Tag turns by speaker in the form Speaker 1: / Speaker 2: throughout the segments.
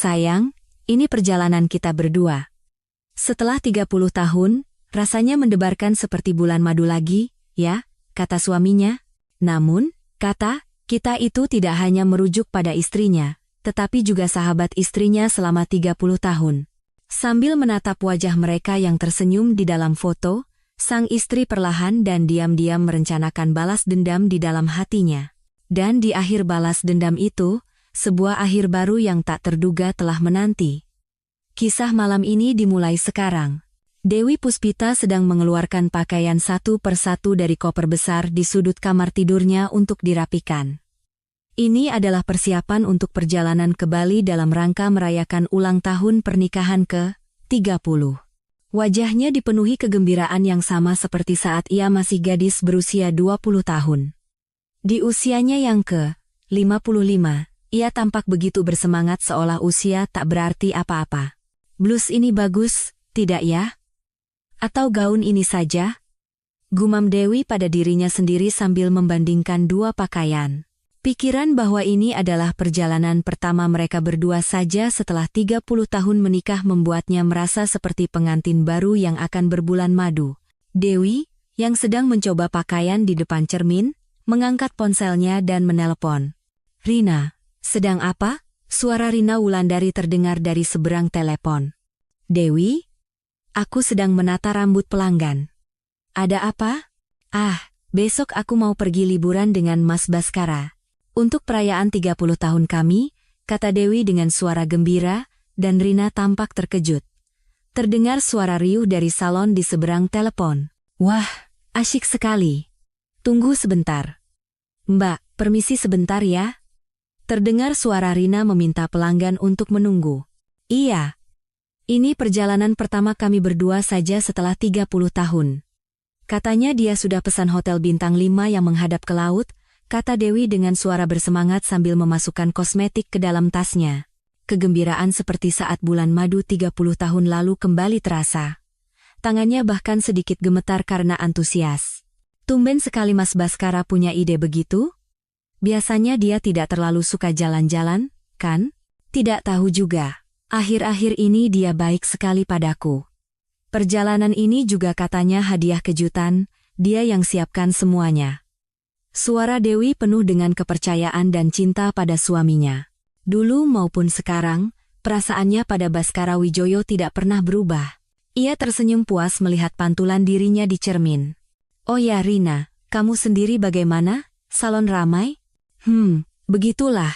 Speaker 1: Sayang, ini perjalanan kita berdua. Setelah 30 tahun, rasanya mendebarkan seperti bulan madu lagi, ya, kata suaminya. Namun, kita itu tidak hanya merujuk pada istrinya, tetapi juga sahabat istrinya selama 30 tahun. Sambil menatap wajah mereka yang tersenyum di dalam foto, sang istri perlahan dan diam-diam merencanakan balas dendam di dalam hatinya. Dan di akhir balas dendam itu, sebuah akhir baru yang tak terduga telah menanti. Kisah malam ini dimulai sekarang. Dewi Puspita sedang mengeluarkan pakaian satu persatu dari koper besar di sudut kamar tidurnya untuk dirapikan. Ini adalah persiapan untuk perjalanan ke Bali dalam rangka merayakan ulang tahun pernikahan ke-30. Wajahnya dipenuhi kegembiraan yang sama seperti saat ia masih gadis berusia 20 tahun. Di usianya yang ke-55, ia tampak begitu bersemangat seolah usia tak berarti apa-apa. Blus ini bagus, tidak ya? Atau gaun ini saja? Gumam Dewi pada dirinya sendiri sambil membandingkan dua pakaian. Pikiran bahwa ini adalah perjalanan pertama mereka berdua saja setelah 30 tahun menikah membuatnya merasa seperti pengantin baru yang akan berbulan madu. Dewi, yang sedang mencoba pakaian di depan cermin, mengangkat ponselnya dan menelepon. Rina. Sedang apa? Suara Rina Wulandari terdengar dari seberang telepon. Dewi? Aku sedang menata rambut pelanggan. Ada apa? Besok aku mau pergi liburan dengan Mas Baskara. Untuk perayaan 30 tahun kami, kata Dewi dengan suara gembira, dan Rina tampak terkejut. Terdengar suara riuh dari salon di seberang telepon. Wah, asyik sekali. Tunggu sebentar. Mbak, permisi sebentar ya. Terdengar suara Rina meminta pelanggan untuk menunggu. Iya. Ini perjalanan pertama kami berdua saja setelah 30 tahun. Katanya dia sudah pesan hotel bintang 5 yang menghadap ke laut, kata Dewi dengan suara bersemangat sambil memasukkan kosmetik ke dalam tasnya. Kegembiraan seperti saat bulan madu 30 tahun lalu kembali terasa. Tangannya bahkan sedikit gemetar karena antusias. Tumben sekali Mas Baskara punya ide begitu? Biasanya dia tidak terlalu suka jalan-jalan, kan? Tidak tahu juga. Akhir-akhir ini dia baik sekali padaku. Perjalanan ini juga katanya hadiah kejutan, dia yang siapkan semuanya. Suara Dewi penuh dengan kepercayaan dan cinta pada suaminya. Dulu maupun sekarang, perasaannya pada Baskara Wijoyo tidak pernah berubah. Ia tersenyum puas melihat pantulan dirinya di cermin. Oh ya Rina, kamu sendiri bagaimana? Salon ramai? Begitulah.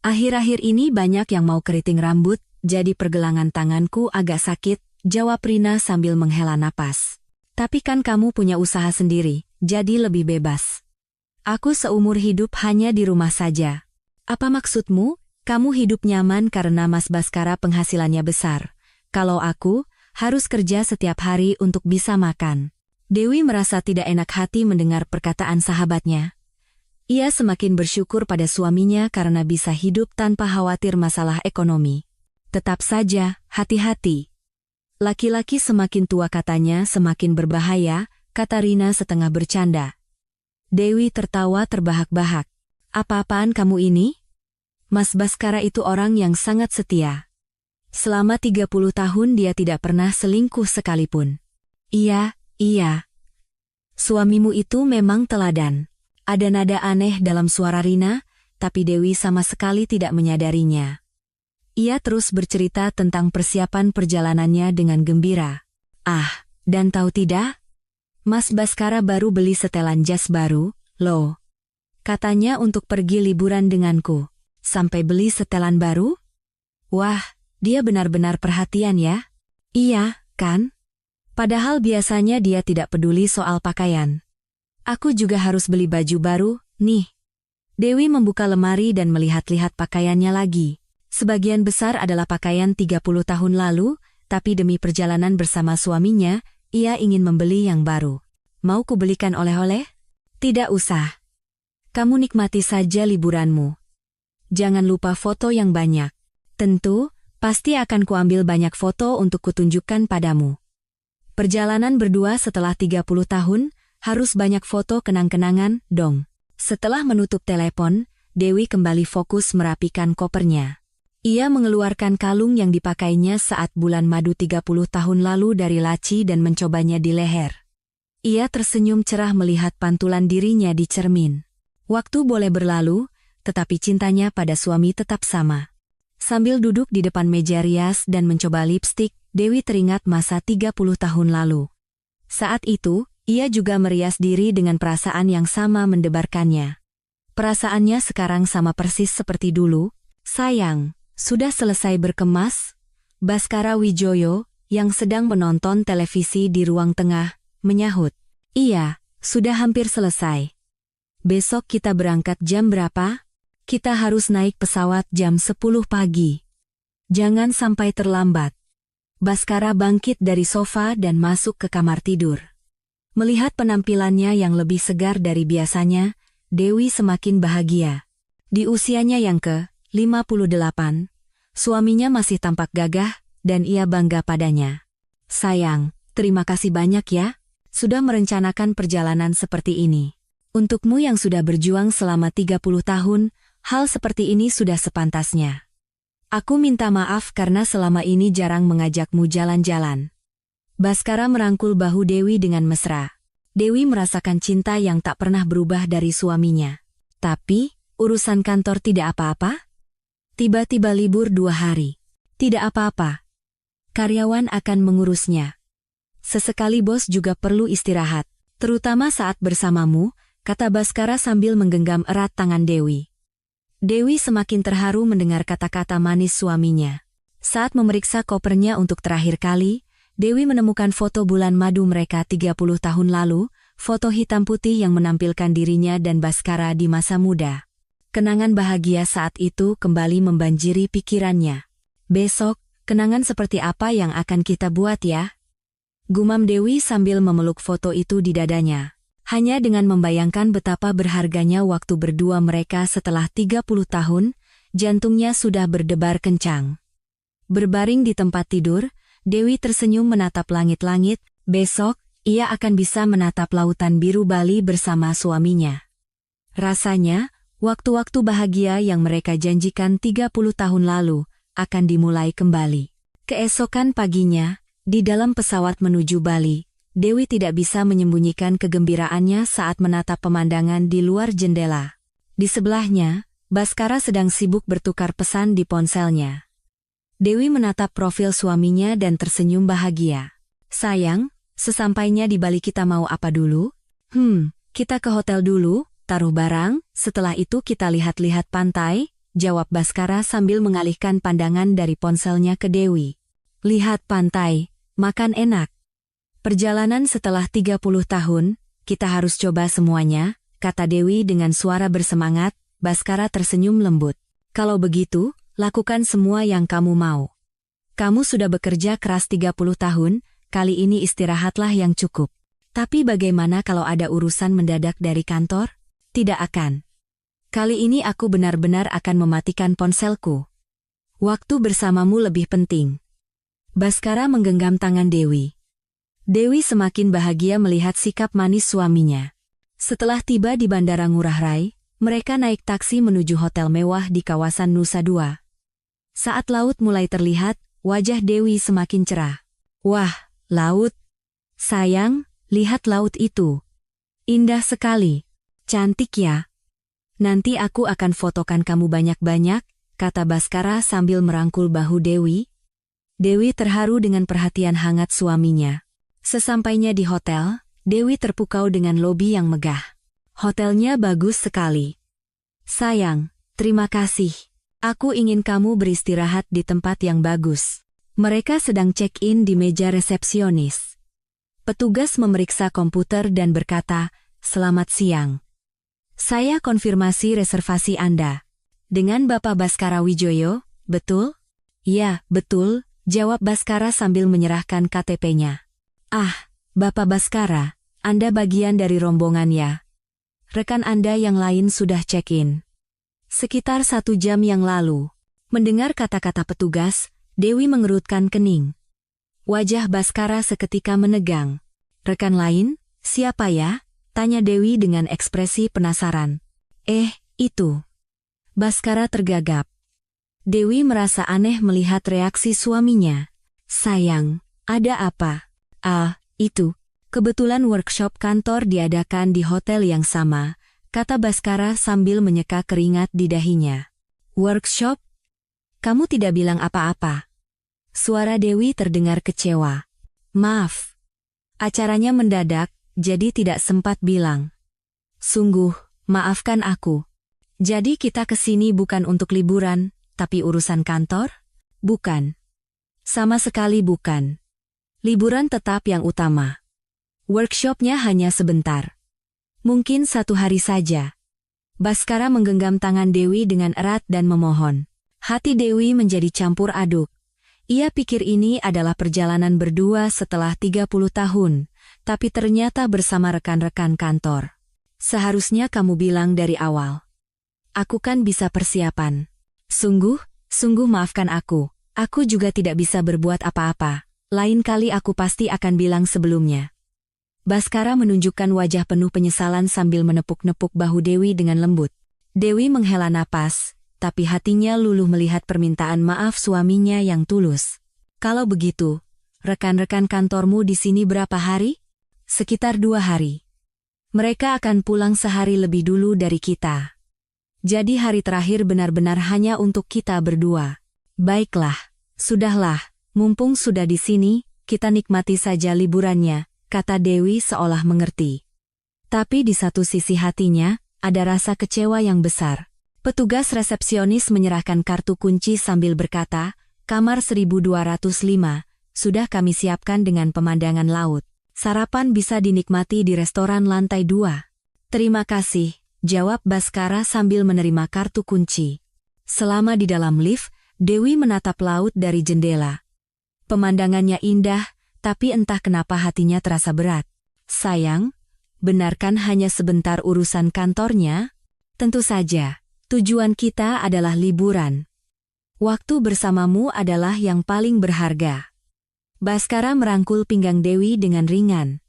Speaker 1: Akhir-akhir ini banyak yang mau keriting rambut, jadi pergelangan tanganku agak sakit, jawab Rina sambil menghela napas. Tapi kan kamu punya usaha sendiri, jadi lebih bebas. Aku seumur hidup hanya di rumah saja. Apa maksudmu? Kamu hidup nyaman karena Mas Baskara penghasilannya besar. Kalau aku, harus kerja setiap hari untuk bisa makan. Dewi merasa tidak enak hati mendengar perkataan sahabatnya. Ia semakin bersyukur pada suaminya karena bisa hidup tanpa khawatir masalah ekonomi. Tetap saja, hati-hati. Laki-laki semakin tua katanya semakin berbahaya, kata Rina setengah bercanda. Dewi tertawa terbahak-bahak. Apa-apaan kamu ini? Mas Baskara itu orang yang sangat setia. Selama 30 tahun dia tidak pernah selingkuh sekalipun. Iya. Suamimu itu memang teladan. Ada nada aneh dalam suara Rina, tapi Dewi sama sekali tidak menyadarinya. Ia terus bercerita tentang persiapan perjalanannya dengan gembira. Dan tahu tidak? Mas Baskara baru beli setelan jas baru, loh. Katanya untuk pergi liburan denganku. Sampai beli setelan baru? Wah, dia benar-benar perhatian ya? Iya, kan? Padahal biasanya dia tidak peduli soal pakaian. Aku juga harus beli baju baru, nih. Dewi membuka lemari dan melihat-lihat pakaiannya lagi. Sebagian besar adalah pakaian 30 tahun lalu, tapi demi perjalanan bersama suaminya, ia ingin membeli yang baru. Mau kubelikan oleh-oleh? Tidak usah. Kamu nikmati saja liburanmu. Jangan lupa foto yang banyak. Tentu, pasti akan kuambil banyak foto untuk kutunjukkan padamu. Perjalanan berdua setelah 30 tahun, harus banyak foto kenang-kenangan, dong. Setelah menutup telepon, Dewi kembali fokus merapikan kopernya. Ia mengeluarkan kalung yang dipakainya saat bulan madu 30 tahun lalu dari laci dan mencobanya di leher. Ia tersenyum cerah melihat pantulan dirinya di cermin. Waktu boleh berlalu, tetapi cintanya pada suami tetap sama. Sambil duduk di depan meja rias dan mencoba lipstik, Dewi teringat masa 30 tahun lalu. Saat itu, ia juga merias diri dengan perasaan yang sama mendebarkannya. Perasaannya sekarang sama persis seperti dulu. Sayang, sudah selesai berkemas? Baskara Wijoyo, yang sedang menonton televisi di ruang tengah, menyahut. Iya, sudah hampir selesai. Besok kita berangkat jam berapa? Kita harus naik pesawat jam 10 pagi. Jangan sampai terlambat. Baskara bangkit dari sofa dan masuk ke kamar tidur. Melihat penampilannya yang lebih segar dari biasanya, Dewi semakin bahagia. Di usianya yang ke-58, suaminya masih tampak gagah, dan ia bangga padanya. Sayang, terima kasih banyak ya, sudah merencanakan perjalanan seperti ini. Untukmu yang sudah berjuang selama 30 tahun, hal seperti ini sudah sepantasnya. Aku minta maaf karena selama ini jarang mengajakmu jalan-jalan. Baskara merangkul bahu Dewi dengan mesra. Dewi merasakan cinta yang tak pernah berubah dari suaminya. Tapi, urusan kantor tidak apa-apa? Tiba-tiba libur 2 hari. Tidak apa-apa. Karyawan akan mengurusnya. Sesekali bos juga perlu istirahat, terutama saat bersamamu, kata Baskara sambil menggenggam erat tangan Dewi. Dewi semakin terharu mendengar kata-kata manis suaminya. Saat memeriksa kopernya untuk terakhir kali, Dewi menemukan foto bulan madu mereka 30 tahun lalu, foto hitam putih yang menampilkan dirinya dan Baskara di masa muda. Kenangan bahagia saat itu kembali membanjiri pikirannya. Besok, kenangan seperti apa yang akan kita buat ya? Gumam Dewi sambil memeluk foto itu di dadanya. Hanya dengan membayangkan betapa berharganya waktu berdua mereka setelah 30 tahun, jantungnya sudah berdebar kencang. Berbaring di tempat tidur, Dewi tersenyum menatap langit-langit. Besok, ia akan bisa menatap lautan biru Bali bersama suaminya. Rasanya, waktu-waktu bahagia yang mereka janjikan 30 tahun lalu, akan dimulai kembali. Keesokan paginya, di dalam pesawat menuju Bali, Dewi tidak bisa menyembunyikan kegembiraannya saat menatap pemandangan di luar jendela. Di sebelahnya, Baskara sedang sibuk bertukar pesan di ponselnya. Dewi menatap profil suaminya dan tersenyum bahagia. Sayang, sesampainya di Bali kita mau apa dulu? Kita ke hotel dulu, taruh barang, setelah itu kita lihat-lihat pantai, jawab Baskara sambil mengalihkan pandangan dari ponselnya ke Dewi. Lihat pantai, makan enak. Perjalanan setelah 30 tahun, kita harus coba semuanya, kata Dewi dengan suara bersemangat. Baskara tersenyum lembut. Kalau begitu, lakukan semua yang kamu mau. Kamu sudah bekerja keras 30 tahun, kali ini istirahatlah yang cukup. Tapi bagaimana kalau ada urusan mendadak dari kantor? Tidak akan. Kali ini aku benar-benar akan mematikan ponselku. Waktu bersamamu lebih penting. Baskara menggenggam tangan Dewi. Dewi semakin bahagia melihat sikap manis suaminya. Setelah tiba di Bandara Ngurah Rai, mereka naik taksi menuju hotel mewah di kawasan Nusa Dua. Saat laut mulai terlihat, wajah Dewi semakin cerah. Wah, laut. Sayang, lihat laut itu. Indah sekali. Cantik ya. Nanti aku akan fotokan kamu banyak-banyak, kata Baskara sambil merangkul bahu Dewi. Dewi terharu dengan perhatian hangat suaminya. Sesampainya di hotel, Dewi terpukau dengan lobi yang megah. Hotelnya bagus sekali. Sayang, terima kasih. Aku ingin kamu beristirahat di tempat yang bagus. Mereka sedang check-in di meja resepsionis. Petugas memeriksa komputer dan berkata, "Selamat siang. Saya konfirmasi reservasi Anda. Dengan Bapak Baskara Wijoyo, betul?" "Ya, betul," jawab Baskara sambil menyerahkan KTP-nya. "Ah, Bapak Baskara, Anda bagian dari rombongan ya. Rekan Anda yang lain sudah check-in sekitar 1 jam yang lalu." Mendengar kata-kata petugas, Dewi mengerutkan kening. Wajah Baskara seketika menegang. "Rekan lain, siapa ya?" tanya Dewi dengan ekspresi penasaran. Itu." Baskara tergagap. Dewi merasa aneh melihat reaksi suaminya. Sayang, ada apa? Itu. Kebetulan workshop kantor diadakan di hotel yang sama, kata Baskara sambil menyeka keringat di dahinya. Workshop? Kamu tidak bilang apa-apa. Suara Dewi terdengar kecewa. Maaf. Acaranya mendadak, jadi tidak sempat bilang. Sungguh, maafkan aku. Jadi kita kesini bukan untuk liburan, tapi urusan kantor? Bukan. Sama sekali bukan. Liburan tetap yang utama. Workshopnya hanya sebentar. Mungkin 1 hari saja. Baskara menggenggam tangan Dewi dengan erat dan memohon. Hati Dewi menjadi campur aduk. Ia pikir ini adalah perjalanan berdua setelah 30 tahun, tapi ternyata bersama rekan-rekan kantor. Seharusnya kamu bilang dari awal. Aku kan bisa persiapan. Sungguh maafkan aku. Aku juga tidak bisa berbuat apa-apa. Lain kali aku pasti akan bilang sebelumnya. Baskara menunjukkan wajah penuh penyesalan sambil menepuk-nepuk bahu Dewi dengan lembut. Dewi menghela napas, tapi hatinya luluh melihat permintaan maaf suaminya yang tulus. Kalau begitu, rekan-rekan kantormu di sini berapa hari? Sekitar 2 hari. Mereka akan pulang sehari lebih dulu dari kita. Jadi hari terakhir benar-benar hanya untuk kita berdua. Baiklah, sudahlah, mumpung sudah di sini, kita nikmati saja liburannya, kata Dewi seolah mengerti. Tapi di satu sisi hatinya, ada rasa kecewa yang besar. Petugas resepsionis menyerahkan kartu kunci sambil berkata, kamar 1205, sudah kami siapkan dengan pemandangan laut. Sarapan bisa dinikmati di restoran lantai 2. Terima kasih, jawab Baskara sambil menerima kartu kunci. Selama di dalam lift, Dewi menatap laut dari jendela. Pemandangannya indah, tapi entah kenapa hatinya terasa berat. Sayang, benarkan hanya sebentar urusan kantornya? Tentu saja, tujuan kita adalah liburan. Waktu bersamamu adalah yang paling berharga. Baskara merangkul pinggang Dewi dengan ringan.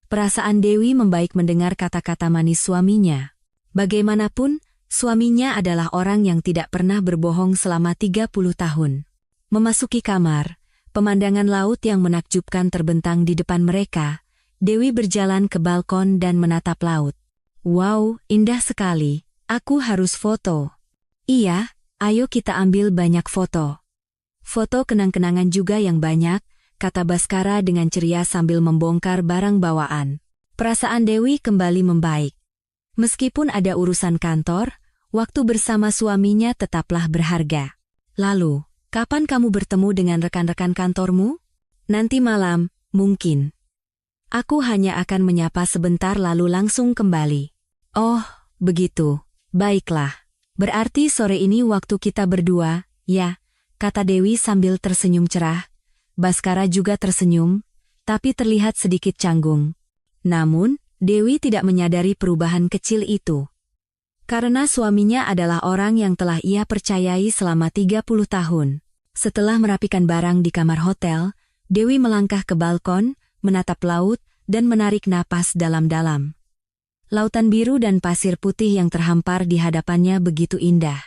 Speaker 1: Perasaan Dewi membaik mendengar kata-kata manis suaminya. Bagaimanapun, suaminya adalah orang yang tidak pernah berbohong selama 30 tahun. Memasuki kamar, pemandangan laut yang menakjubkan terbentang di depan mereka. Dewi berjalan ke balkon dan menatap laut. Wow, indah sekali. Aku harus foto. Iya, ayo kita ambil banyak foto. Foto kenang-kenangan juga yang banyak, kata Baskara dengan ceria sambil membongkar barang bawaan. Perasaan Dewi kembali membaik. Meskipun ada urusan kantor, waktu bersama suaminya tetaplah berharga. Lalu, kapan kamu bertemu dengan rekan-rekan kantormu? Nanti malam, mungkin. Aku hanya akan menyapa sebentar lalu langsung kembali. Oh, begitu. Baiklah. Berarti sore ini waktu kita berdua, ya, kata Dewi sambil tersenyum cerah. Baskara juga tersenyum, tapi terlihat sedikit canggung. Namun, Dewi tidak menyadari perubahan kecil itu. Karena suaminya adalah orang yang telah ia percayai selama 30 tahun. Setelah merapikan barang di kamar hotel, Dewi melangkah ke balkon, menatap laut, dan menarik napas dalam-dalam. Lautan biru dan pasir putih yang terhampar di hadapannya begitu indah.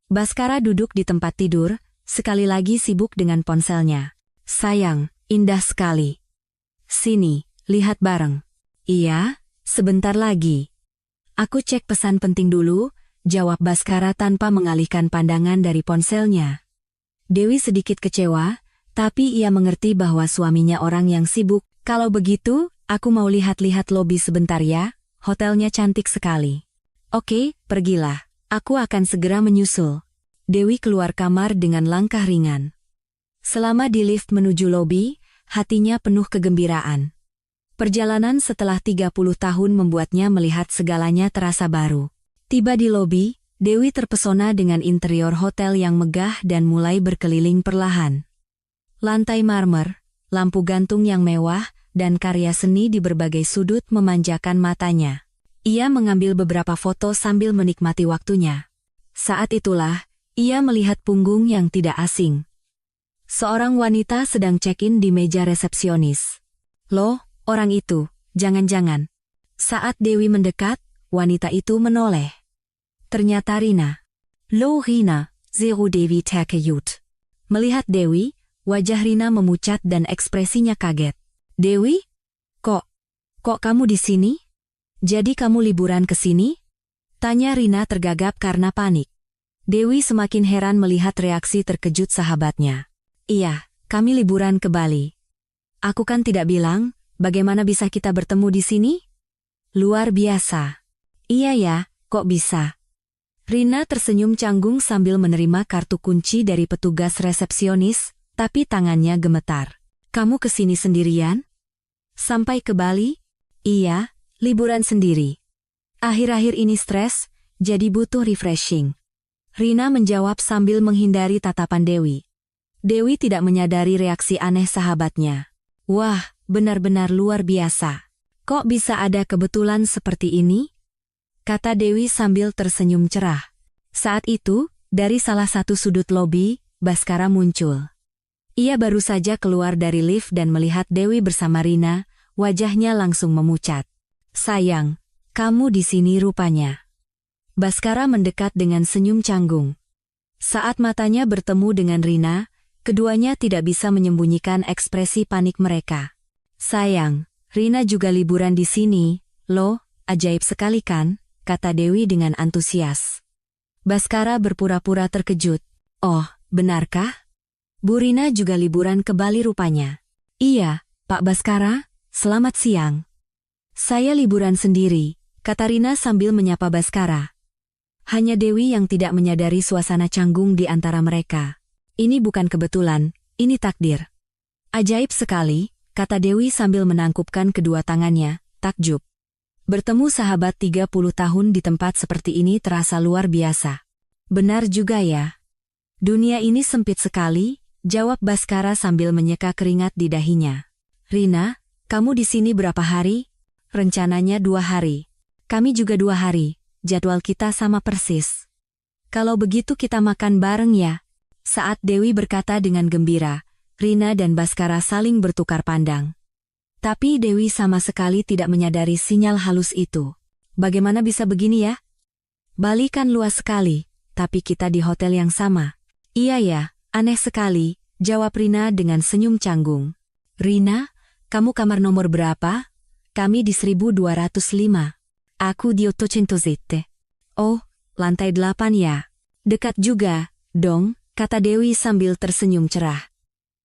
Speaker 1: Baskara duduk di tempat tidur, sekali lagi sibuk dengan ponselnya. Sayang, indah sekali. Sini, lihat bareng. Iya, sebentar lagi. Aku cek pesan penting dulu, jawab Baskara tanpa mengalihkan pandangan dari ponselnya. Dewi sedikit kecewa, tapi ia mengerti bahwa suaminya orang yang sibuk. Kalau begitu, aku mau lihat-lihat lobi sebentar ya, hotelnya cantik sekali. Oke, pergilah, aku akan segera menyusul. Dewi keluar kamar dengan langkah ringan. Selama di lift menuju lobi, hatinya penuh kegembiraan. Perjalanan setelah 30 tahun membuatnya melihat segalanya terasa baru. Tiba di lobi, Dewi terpesona dengan interior hotel yang megah dan mulai berkeliling perlahan. Lantai marmer, lampu gantung yang mewah, dan karya seni di berbagai sudut memanjakan matanya. Ia mengambil beberapa foto sambil menikmati waktunya. Saat itulah, ia melihat punggung yang tidak asing. Seorang wanita sedang check-in di meja resepsionis. Loh, orang itu, jangan-jangan. Saat Dewi mendekat, wanita itu menoleh. Ternyata Rina. Loh Rina, Zero Dewi terkejut. Melihat Dewi, wajah Rina memucat dan ekspresinya kaget. Dewi? Kok kamu di sini? Jadi kamu liburan ke sini? Tanya Rina tergagap karena panik. Dewi semakin heran melihat reaksi terkejut sahabatnya. Iya, kami liburan ke Bali. Aku kan tidak bilang, bagaimana bisa kita bertemu di sini? Luar biasa. Iya ya, kok bisa? Rina tersenyum canggung sambil menerima kartu kunci dari petugas resepsionis, tapi tangannya gemetar. Kamu kesini sendirian? Sampai ke Bali? Iya, liburan sendiri. Akhir-akhir ini stres, jadi butuh refreshing. Rina menjawab sambil menghindari tatapan Dewi. Dewi tidak menyadari reaksi aneh sahabatnya. Wah, benar-benar luar biasa. Kok bisa ada kebetulan seperti ini? Kata Dewi sambil tersenyum cerah. Saat itu, dari salah satu sudut lobi, Baskara muncul. Ia baru saja keluar dari lift dan melihat Dewi bersama Rina, wajahnya langsung memucat. Sayang, kamu di sini rupanya. Baskara mendekat dengan senyum canggung. Saat matanya bertemu dengan Rina, keduanya tidak bisa menyembunyikan ekspresi panik mereka. Sayang, Rina juga liburan di sini, loh, ajaib sekali kan, kata Dewi dengan antusias. Baskara berpura-pura terkejut. Oh, benarkah? Bu Rina juga liburan ke Bali rupanya. Iya, Pak Baskara, selamat siang. Saya liburan sendiri, kata Rina sambil menyapa Baskara. Hanya Dewi yang tidak menyadari suasana canggung di antara mereka. Ini bukan kebetulan, ini takdir. Ajaib sekali, kata Dewi sambil menangkupkan kedua tangannya, takjub. Bertemu sahabat 30 tahun di tempat seperti ini terasa luar biasa. Benar juga ya. Dunia ini sempit sekali, jawab Baskara sambil menyeka keringat di dahinya. Rina, kamu di sini berapa hari? Rencananya 2 hari. Kami juga 2 hari, jadwal kita sama persis. Kalau begitu kita makan bareng ya. Saat Dewi berkata dengan gembira, Rina dan Baskara saling bertukar pandang. Tapi Dewi sama sekali tidak menyadari sinyal halus itu. Bagaimana bisa begini ya? Bali kan luas sekali, tapi kita di hotel yang sama. Iya ya, aneh sekali, jawab Rina dengan senyum canggung. Rina, kamu kamar nomor berapa? Kami di 1205. Aku di 807. Oh, lantai 8 ya. Dekat juga, dong, kata Dewi sambil tersenyum cerah.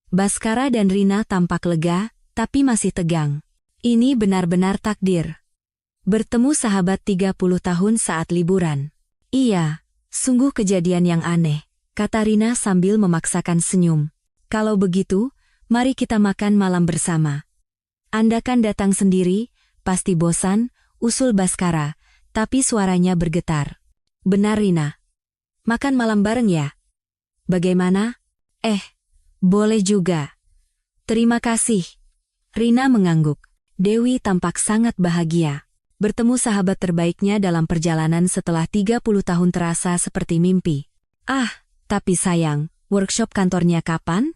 Speaker 1: Baskara dan Rina tampak lega, tapi masih tegang. Ini benar-benar takdir. Bertemu sahabat 30 tahun saat liburan. Iya, sungguh kejadian yang aneh, kata Rina sambil memaksakan senyum. Kalau begitu, mari kita makan malam bersama. Anda kan datang sendiri, pasti bosan, usul Baskara, tapi suaranya bergetar. Benar Rina. Makan malam bareng ya? Bagaimana? Boleh juga. Terima kasih. Rina mengangguk. Dewi tampak sangat bahagia. Bertemu sahabat terbaiknya dalam perjalanan setelah 30 tahun terasa seperti mimpi. Tapi sayang, workshop kantornya kapan?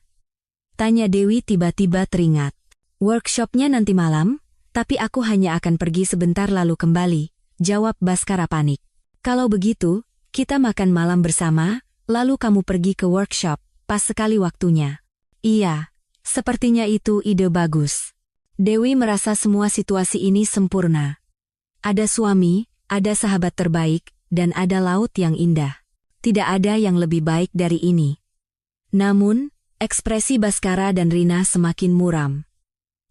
Speaker 1: Tanya Dewi tiba-tiba teringat. Workshopnya nanti malam, tapi aku hanya akan pergi sebentar lalu kembali, jawab Baskara panik. Kalau begitu, kita makan malam bersama, lalu kamu pergi ke workshop, pas sekali waktunya. Iya, sepertinya itu ide bagus. Dewi merasa semua situasi ini sempurna. Ada suami, ada sahabat terbaik, dan ada laut yang indah. Tidak ada yang lebih baik dari ini. Namun, ekspresi Baskara dan Rina semakin muram.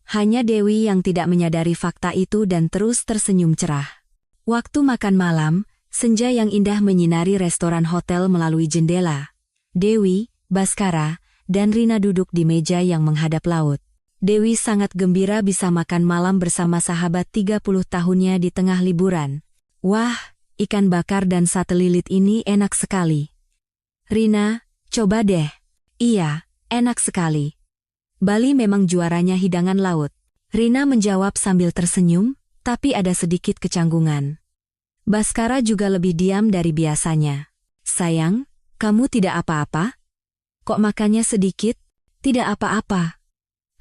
Speaker 1: Hanya Dewi yang tidak menyadari fakta itu dan terus tersenyum cerah. Waktu makan malam, senja yang indah menyinari restoran hotel melalui jendela. Dewi, Baskara, dan Rina duduk di meja yang menghadap laut. Dewi sangat gembira bisa makan malam bersama sahabat 30 tahunnya di tengah liburan. Wah, ikan bakar dan sate lilit ini enak sekali. Rina, coba deh. Iya, enak sekali. Bali memang juaranya hidangan laut. Rina menjawab sambil tersenyum, tapi ada sedikit kecanggungan. Baskara juga lebih diam dari biasanya. Sayang, kamu tidak apa-apa? Kok makannya sedikit? Tidak apa-apa.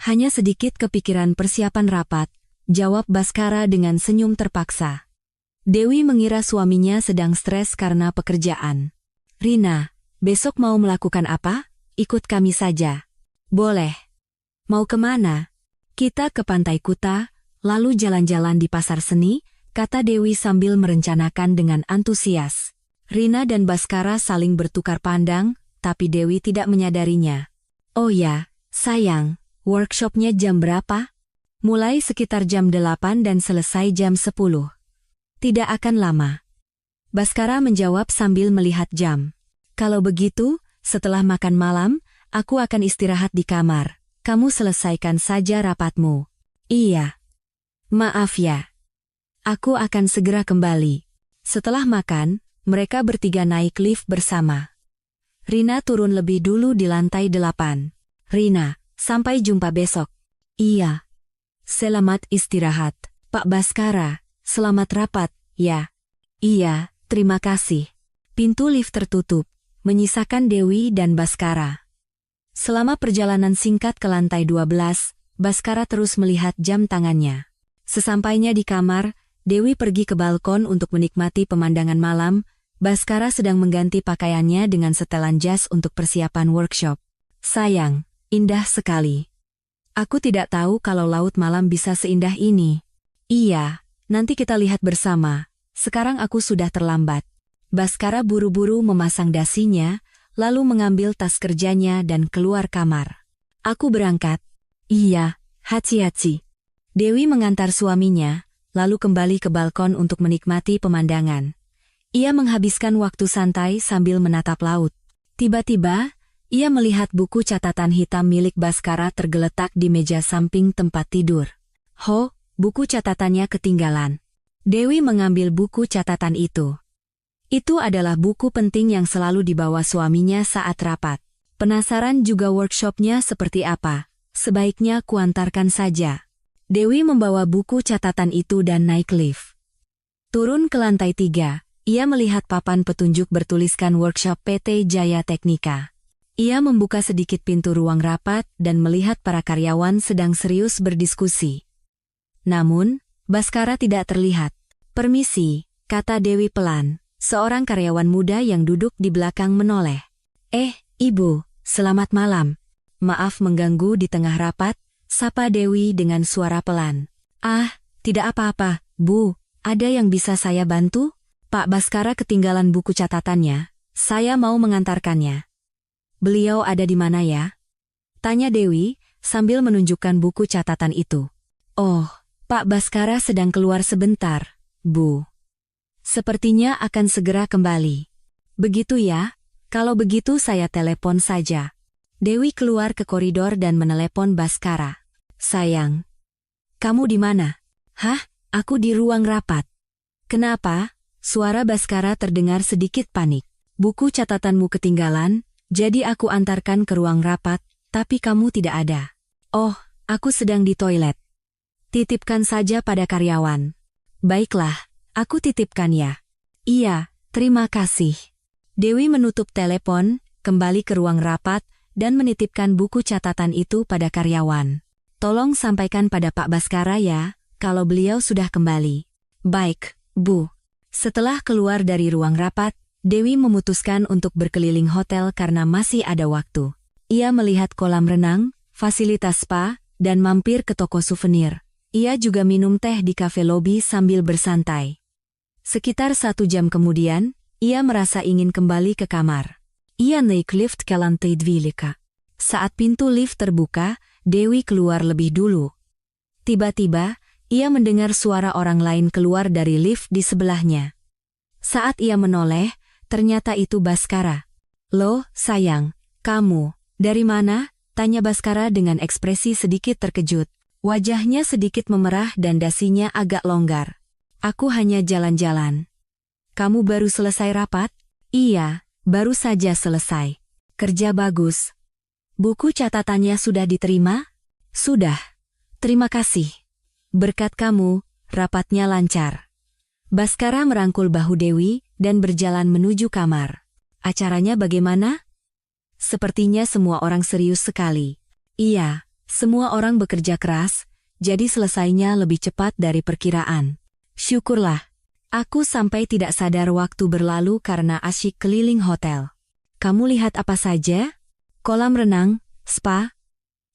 Speaker 1: Hanya sedikit kepikiran persiapan rapat, jawab Baskara dengan senyum terpaksa. Dewi mengira suaminya sedang stres karena pekerjaan. Rina, Besok mau melakukan apa? Ikut kami saja. Boleh. Mau kemana? Kita ke Pantai Kuta, lalu jalan-jalan di pasar seni, kata Dewi sambil merencanakan dengan antusias. Rina dan Baskara saling bertukar pandang, tapi Dewi tidak menyadarinya. Oh ya, sayang, workshopnya jam berapa? Mulai sekitar jam 8 dan selesai jam 10. Tidak akan lama. Baskara menjawab sambil melihat jam. Kalau begitu, setelah makan malam, aku akan istirahat di kamar. Kamu selesaikan saja rapatmu. Iya. Maaf ya. Aku akan segera kembali. Setelah makan, mereka bertiga naik lift bersama. Rina turun lebih dulu di lantai 8. Rina, sampai jumpa besok. Iya. Selamat istirahat, Pak Baskara. Selamat rapat, ya. Iya, terima kasih. Pintu lift tertutup, menyisakan Dewi dan Baskara. Selama perjalanan singkat ke lantai 12, Baskara terus melihat jam tangannya. Sesampainya di kamar, Dewi pergi ke balkon untuk menikmati pemandangan malam. Baskara sedang mengganti pakaiannya dengan setelan jas untuk persiapan workshop. Sayang, indah sekali. Aku tidak tahu kalau laut malam bisa seindah ini. Iya, nanti kita lihat bersama. Sekarang aku sudah terlambat. Baskara buru-buru memasang dasinya, lalu mengambil tas kerjanya dan keluar kamar. Aku berangkat. Iya, hati-hati. Dewi mengantar suaminya, lalu kembali ke balkon untuk menikmati pemandangan. Ia menghabiskan waktu santai sambil menatap laut. Tiba-tiba, ia melihat buku catatan hitam milik Baskara tergeletak di meja samping tempat tidur. Ho, buku catatannya ketinggalan. Dewi mengambil buku catatan itu. Itu adalah buku penting yang selalu dibawa suaminya saat rapat. Penasaran juga workshopnya seperti apa? Sebaiknya kuantarkan saja. Dewi membawa buku catatan itu dan naik lift. Turun ke lantai 3, ia melihat papan petunjuk bertuliskan workshop PT Jaya Teknika. Ia membuka sedikit pintu ruang rapat dan melihat para karyawan sedang serius berdiskusi. Namun, Baskara tidak terlihat. Permisi, kata Dewi pelan. Seorang karyawan muda yang duduk di belakang menoleh. Ibu, selamat malam. Maaf mengganggu di tengah rapat, sapa Dewi dengan suara pelan. Ah, tidak apa-apa, Bu. Ada yang bisa saya bantu? Pak Baskara ketinggalan buku catatannya. Saya mau mengantarkannya. Beliau ada di mana ya? Tanya Dewi, sambil menunjukkan buku catatan itu. Oh, Pak Baskara sedang keluar sebentar, Bu. Sepertinya akan segera kembali. Begitu ya? Kalau begitu saya telepon saja. Dewi keluar ke koridor dan menelepon Baskara. Sayang, kamu di mana? Hah? Aku di ruang rapat. Kenapa? Suara Baskara terdengar sedikit panik. Buku catatanmu ketinggalan, jadi aku antarkan ke ruang rapat, tapi kamu tidak ada. Oh, aku sedang di toilet. Titipkan saja pada karyawan. Baiklah. Aku titipkan ya. Iya, terima kasih. Dewi menutup telepon, kembali ke ruang rapat, dan menitipkan buku catatan itu pada karyawan. Tolong sampaikan pada Pak Baskara ya, kalau beliau sudah kembali. Baik, Bu. Setelah keluar dari ruang rapat, Dewi memutuskan untuk berkeliling hotel karena masih ada waktu. Ia melihat kolam renang, fasilitas spa, dan mampir ke toko souvenir. Ia juga minum teh di kafe lobi sambil bersantai. Sekitar 1 jam kemudian, ia merasa ingin kembali ke kamar. Ia naik lift ke lantai 2. Saat pintu lift terbuka, Dewi keluar lebih dulu. Tiba-tiba, ia mendengar suara orang lain keluar dari lift di sebelahnya. Saat ia menoleh, ternyata itu Baskara. Loh, sayang, kamu, dari mana? Tanya Baskara dengan ekspresi sedikit terkejut. Wajahnya sedikit memerah dan dasinya agak longgar. Aku hanya jalan-jalan. Kamu baru selesai rapat? Iya, baru saja selesai. Kerja bagus. Buku catatannya sudah diterima? Sudah. Terima kasih. Berkat kamu, rapatnya lancar. Baskara merangkul bahu Dewi dan berjalan menuju kamar. Acaranya bagaimana? Sepertinya semua orang serius sekali. Iya, semua orang bekerja keras, jadi selesainya lebih cepat dari perkiraan. Syukurlah, aku sampai tidak sadar waktu berlalu karena asyik keliling hotel. Kamu lihat apa saja? Kolam renang, spa.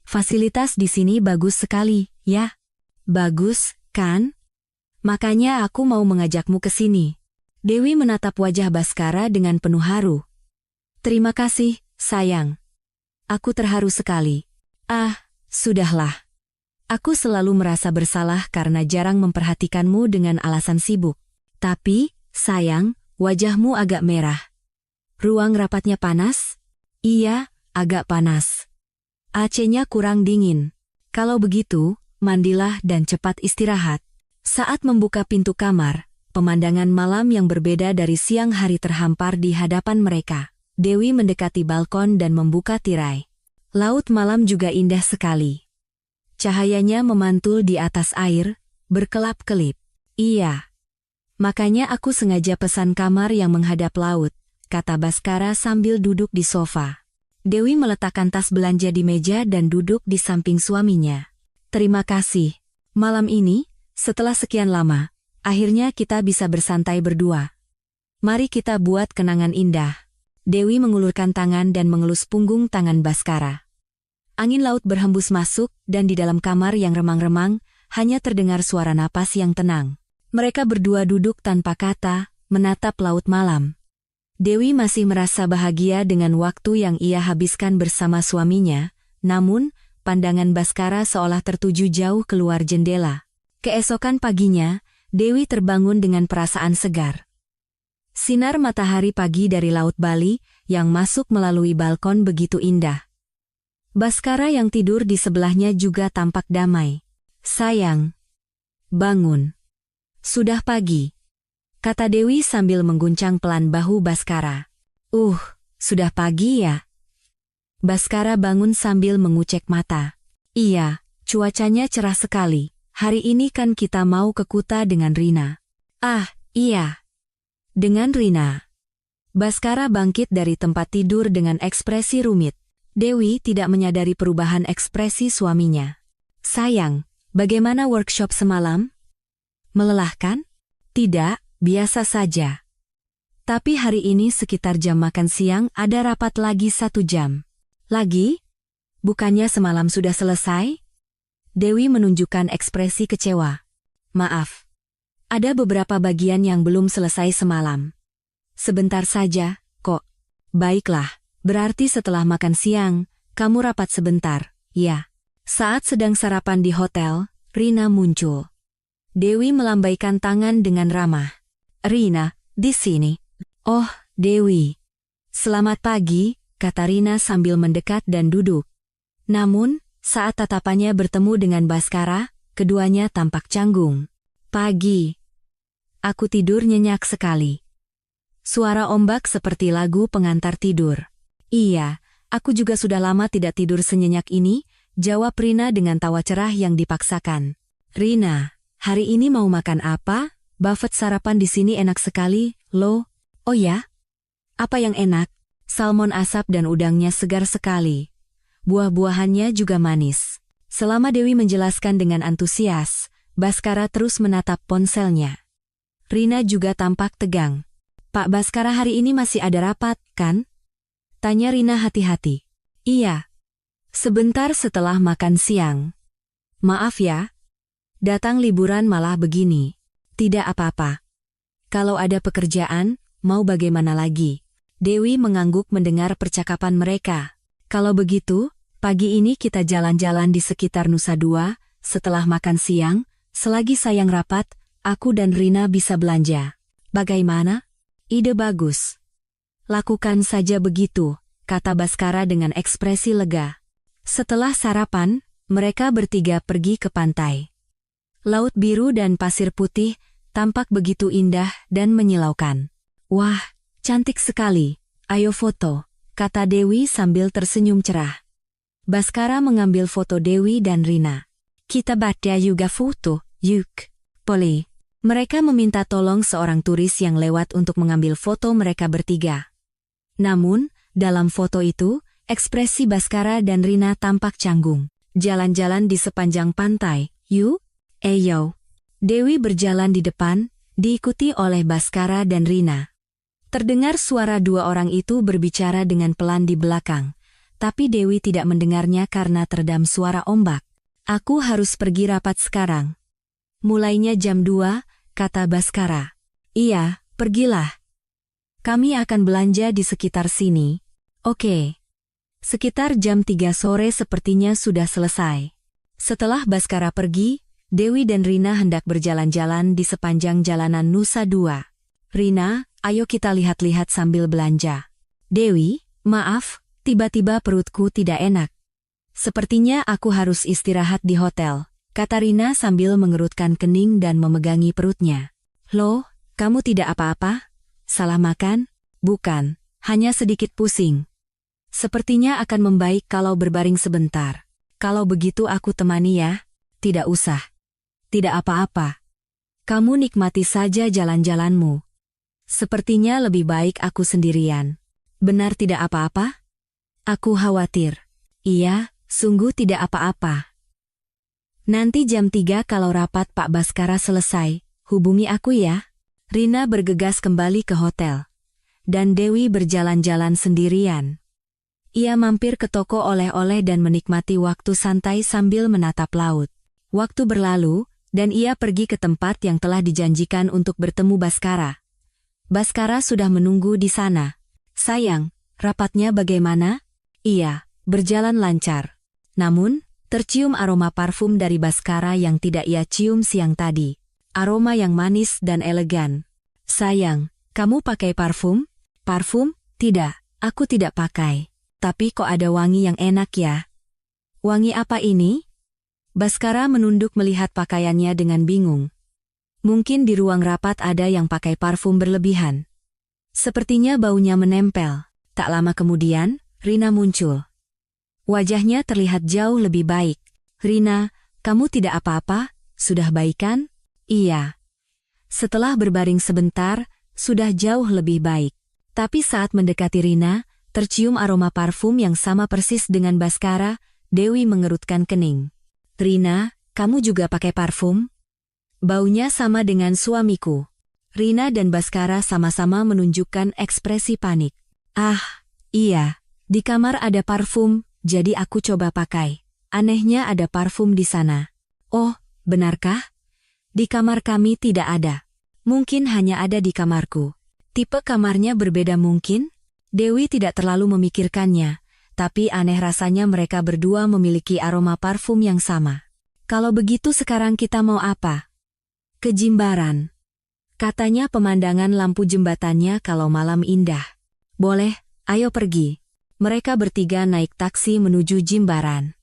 Speaker 1: Fasilitas di sini bagus sekali, ya? Bagus, kan? Makanya aku mau mengajakmu ke sini. Dewi menatap wajah Baskara dengan penuh haru. Terima kasih, sayang. Aku terharu sekali. Ah, sudahlah. Aku selalu merasa bersalah karena jarang memperhatikanmu dengan alasan sibuk. Tapi, sayang, wajahmu agak merah. Ruang rapatnya panas? Iya, agak panas. AC-nya kurang dingin. Kalau begitu, mandilah dan cepat istirahat. Saat membuka pintu kamar, pemandangan malam yang berbeda dari siang hari terhampar di hadapan mereka. Dewi mendekati balkon dan membuka tirai. Laut malam juga indah sekali. Cahayanya memantul di atas air, berkelap-kelip. Iya. Makanya aku sengaja pesan kamar yang menghadap laut, kata Baskara sambil duduk di sofa. Dewi meletakkan tas belanja di meja dan duduk di samping suaminya. Terima kasih. Malam ini, setelah sekian lama, akhirnya kita bisa bersantai berdua. Mari kita buat kenangan indah. Dewi mengulurkan tangan dan mengelus punggung tangan Baskara. Angin laut berhembus masuk dan di dalam kamar yang remang-remang, hanya terdengar suara napas yang tenang. Mereka berdua duduk tanpa kata, menatap laut malam. Dewi masih merasa bahagia dengan waktu yang ia habiskan bersama suaminya, namun, pandangan Baskara seolah tertuju jauh keluar jendela. Keesokan paginya, Dewi terbangun dengan perasaan segar. Sinar matahari pagi dari Laut Bali yang masuk melalui balkon begitu indah. Baskara yang tidur di sebelahnya juga tampak damai. Sayang, bangun. Sudah pagi, kata Dewi sambil mengguncang pelan bahu Baskara. Sudah pagi ya? Baskara bangun sambil mengucek mata. Iya, cuacanya cerah sekali. Hari ini kan kita mau ke Kuta dengan Rina. Ah, iya. Dengan Rina. Baskara bangkit dari tempat tidur dengan ekspresi rumit. Dewi tidak menyadari perubahan ekspresi suaminya. Sayang, bagaimana workshop semalam? Melelahkan? Tidak, biasa saja. Tapi hari ini sekitar jam makan siang ada rapat lagi 1 jam. Lagi? Bukannya semalam sudah selesai? Dewi menunjukkan ekspresi kecewa. Maaf. Ada beberapa bagian yang belum selesai semalam. Sebentar saja, kok. Baiklah, berarti setelah makan siang, kamu rapat sebentar, ya. Saat sedang sarapan di hotel, Rina muncul. Dewi melambaikan tangan dengan ramah. Rina, di sini. Oh, Dewi. Selamat pagi, kata Rina sambil mendekat dan duduk. Namun, saat tatapannya bertemu dengan Baskara, keduanya tampak canggung. Pagi. Aku tidur nyenyak sekali. Suara ombak seperti lagu pengantar tidur. Iya, aku juga sudah lama tidak tidur senyenyak ini, jawab Rina dengan tawa cerah yang dipaksakan. Rina, hari ini mau makan apa? Buffet sarapan di sini enak sekali, loh. Oh ya? Apa yang enak? Salmon asap dan udangnya segar sekali. Buah-buahannya juga manis. Selama Dewi menjelaskan dengan antusias, Baskara terus menatap ponselnya. Rina juga tampak tegang. Pak Baskara hari ini masih ada rapat, kan? Tanya Rina hati-hati. Iya. Sebentar setelah makan siang. Maaf ya. Datang liburan malah begini. Tidak apa-apa. Kalau ada pekerjaan, mau bagaimana lagi? Dewi mengangguk mendengar percakapan mereka. Kalau begitu, pagi ini kita jalan-jalan di sekitar Nusa Dua, setelah makan siang, selagi sayang rapat, aku dan Rina bisa belanja. Bagaimana? Ide bagus. Lakukan saja begitu, kata Baskara dengan ekspresi lega. Setelah sarapan, mereka bertiga pergi ke pantai. Laut biru dan pasir putih tampak begitu indah dan menyilaukan. Wah, cantik sekali. Ayo foto, kata Dewi sambil tersenyum cerah. Baskara mengambil foto Dewi dan Rina. Kita baca juga foto, yuk. Boleh. Mereka meminta tolong seorang turis yang lewat untuk mengambil foto mereka bertiga. Namun, dalam foto itu, ekspresi Baskara dan Rina tampak canggung. Jalan-jalan di sepanjang pantai, yuk? Yo. Dewi berjalan di depan, diikuti oleh Baskara dan Rina. Terdengar suara dua orang itu berbicara dengan pelan di belakang, tapi Dewi tidak mendengarnya karena teredam suara ombak. Aku harus pergi rapat sekarang. Mulainya jam 2, kata Baskara. Iya, pergilah. Kami akan belanja di sekitar sini. Oke. Sekitar jam 3 sore sepertinya sudah selesai. Setelah Baskara pergi, Dewi dan Rina hendak berjalan-jalan di sepanjang jalanan Nusa Dua. Rina, ayo kita lihat-lihat sambil belanja. Dewi, maaf, tiba-tiba perutku tidak enak. Sepertinya aku harus istirahat di hotel, kata Rina sambil mengerutkan kening dan memegangi perutnya. Loh, kamu tidak apa-apa? Salah makan? Bukan, hanya sedikit pusing. Sepertinya akan membaik kalau berbaring sebentar. Kalau begitu aku temani ya? Tidak usah. Tidak apa-apa. Kamu nikmati saja jalan-jalanmu. Sepertinya lebih baik aku sendirian. Benar tidak apa-apa? Aku khawatir. Iya, sungguh tidak apa-apa. Nanti jam 3 kalau rapat Pak Baskara selesai, hubungi aku ya. Rina bergegas kembali ke hotel. Dan Dewi berjalan-jalan sendirian. Ia mampir ke toko oleh-oleh dan menikmati waktu santai sambil menatap laut. Waktu berlalu, dan ia pergi ke tempat yang telah dijanjikan untuk bertemu Baskara. Baskara sudah menunggu di sana. Sayang, rapatnya bagaimana? Iya, berjalan lancar. Namun, tercium aroma parfum dari Baskara yang tidak ia cium siang tadi. Aroma yang manis dan elegan. Sayang, kamu pakai parfum? Parfum? Tidak, aku tidak pakai. Tapi kok ada wangi yang enak ya? Wangi apa ini? Baskara menunduk melihat pakaiannya dengan bingung. Mungkin di ruang rapat ada yang pakai parfum berlebihan. Sepertinya baunya menempel. Tak lama kemudian, Rina muncul. Wajahnya terlihat jauh lebih baik. Rina, kamu tidak apa-apa? Sudah baik kan? Iya. Setelah berbaring sebentar, sudah jauh lebih baik. Tapi saat mendekati Rina, tercium aroma parfum yang sama persis dengan Baskara, Dewi mengerutkan kening. Rina, kamu juga pakai parfum? Baunya sama dengan suamiku. Rina dan Baskara sama-sama menunjukkan ekspresi panik. Ah, iya. Di kamar ada parfum, jadi aku coba pakai. Anehnya ada parfum di sana. Oh, benarkah? Di kamar kami tidak ada. Mungkin hanya ada di kamarku. Tipe kamarnya berbeda mungkin? Dewi tidak terlalu memikirkannya, tapi aneh rasanya mereka berdua memiliki aroma parfum yang sama. Kalau begitu sekarang kita mau apa? Ke Jimbaran. Katanya pemandangan lampu jembatannya kalau malam indah. Boleh, ayo pergi. Mereka bertiga naik taksi menuju Jimbaran.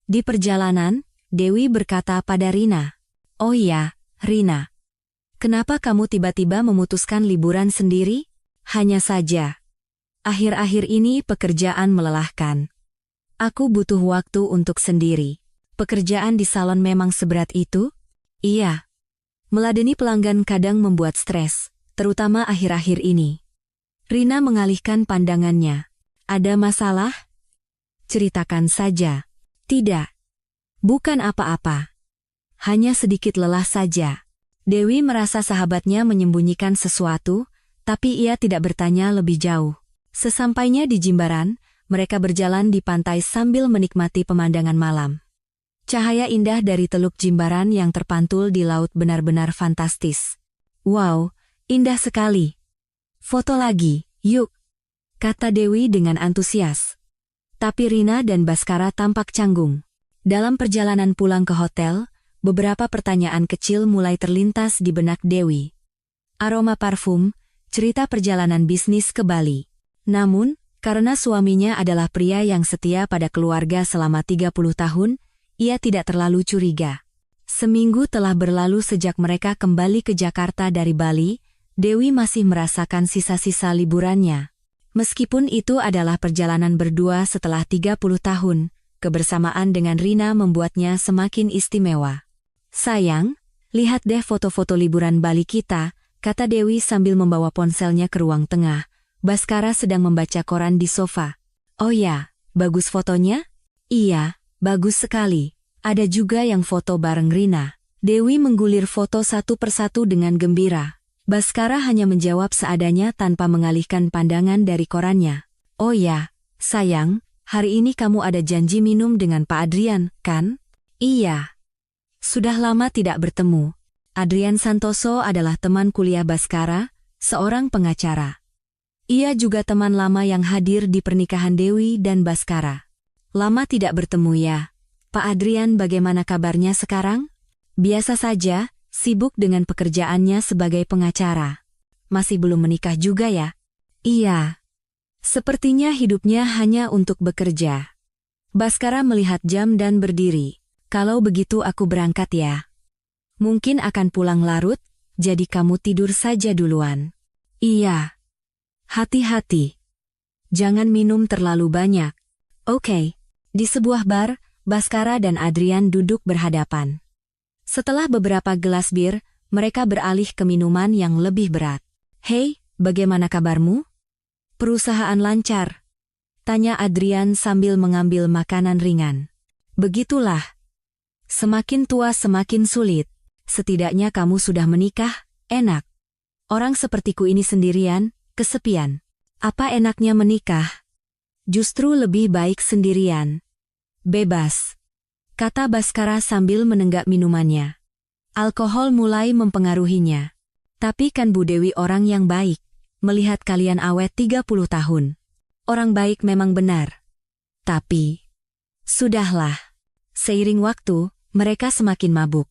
Speaker 1: Di perjalanan, Dewi berkata pada Rina. Oh iya, Rina. Kenapa kamu tiba-tiba memutuskan liburan sendiri? Hanya saja. Akhir-akhir ini pekerjaan melelahkan. Aku butuh waktu untuk sendiri. Pekerjaan di salon memang seberat itu? Iya. Meladeni pelanggan kadang membuat stres, terutama akhir-akhir ini. Rina mengalihkan pandangannya. Ada masalah? Ceritakan saja. Tidak. Bukan apa-apa. Hanya sedikit lelah saja. Dewi merasa sahabatnya menyembunyikan sesuatu, tapi ia tidak bertanya lebih jauh. Sesampainya di Jimbaran, mereka berjalan di pantai sambil menikmati pemandangan malam. Cahaya indah dari Teluk Jimbaran yang terpantul di laut benar-benar fantastis. Wow, indah sekali. Foto lagi, yuk, kata Dewi dengan antusias. Tapi Rina dan Baskara tampak canggung. Dalam perjalanan pulang ke hotel, beberapa pertanyaan kecil mulai terlintas di benak Dewi. Aroma parfum, cerita perjalanan bisnis ke Bali. Namun, karena suaminya adalah pria yang setia pada keluarga selama 30 tahun, ia tidak terlalu curiga. Seminggu telah berlalu sejak mereka kembali ke Jakarta dari Bali, Dewi masih merasakan sisa-sisa liburannya. Meskipun itu adalah perjalanan berdua setelah 30 tahun, kebersamaan dengan Rina membuatnya semakin istimewa. Sayang, lihat deh foto-foto liburan Bali kita, kata Dewi sambil membawa ponselnya ke ruang tengah. Baskara sedang membaca koran di sofa. Oh ya, bagus fotonya? Iya. Bagus sekali. Ada juga yang foto bareng Rina. Dewi menggulir foto satu persatu dengan gembira. Baskara hanya menjawab seadanya tanpa mengalihkan pandangan dari korannya. Oh ya, sayang, hari ini kamu ada janji minum dengan Pak Adrian, kan? Iya. Sudah lama tidak bertemu. Adrian Santoso adalah teman kuliah Baskara, seorang pengacara. Ia juga teman lama yang hadir di pernikahan Dewi dan Baskara. Lama tidak bertemu ya. Pak Adrian, bagaimana kabarnya sekarang? Biasa saja, sibuk dengan pekerjaannya sebagai pengacara. Masih belum menikah juga ya? Iya. Sepertinya hidupnya hanya untuk bekerja. Baskara melihat jam dan berdiri. Kalau begitu aku berangkat ya. Mungkin akan pulang larut, jadi kamu tidur saja duluan. Iya. Hati-hati. Jangan minum terlalu banyak. Oke. Di sebuah bar, Baskara dan Adrian duduk berhadapan. Setelah beberapa gelas bir, mereka beralih ke minuman yang lebih berat. Hei, bagaimana kabarmu? Perusahaan lancar? Tanya Adrian sambil mengambil makanan ringan. Begitulah. Semakin tua semakin sulit. Setidaknya kamu sudah menikah, enak. Orang sepertiku ini sendirian, kesepian. Apa enaknya menikah? Justru lebih baik sendirian. Bebas. Kata Baskara sambil menenggak minumannya. Alkohol mulai mempengaruhinya. Tapi kan Bu Dewi orang yang baik. Melihat kalian awet 30 tahun. Orang baik memang benar. Tapi, sudahlah. Seiring waktu, mereka semakin mabuk.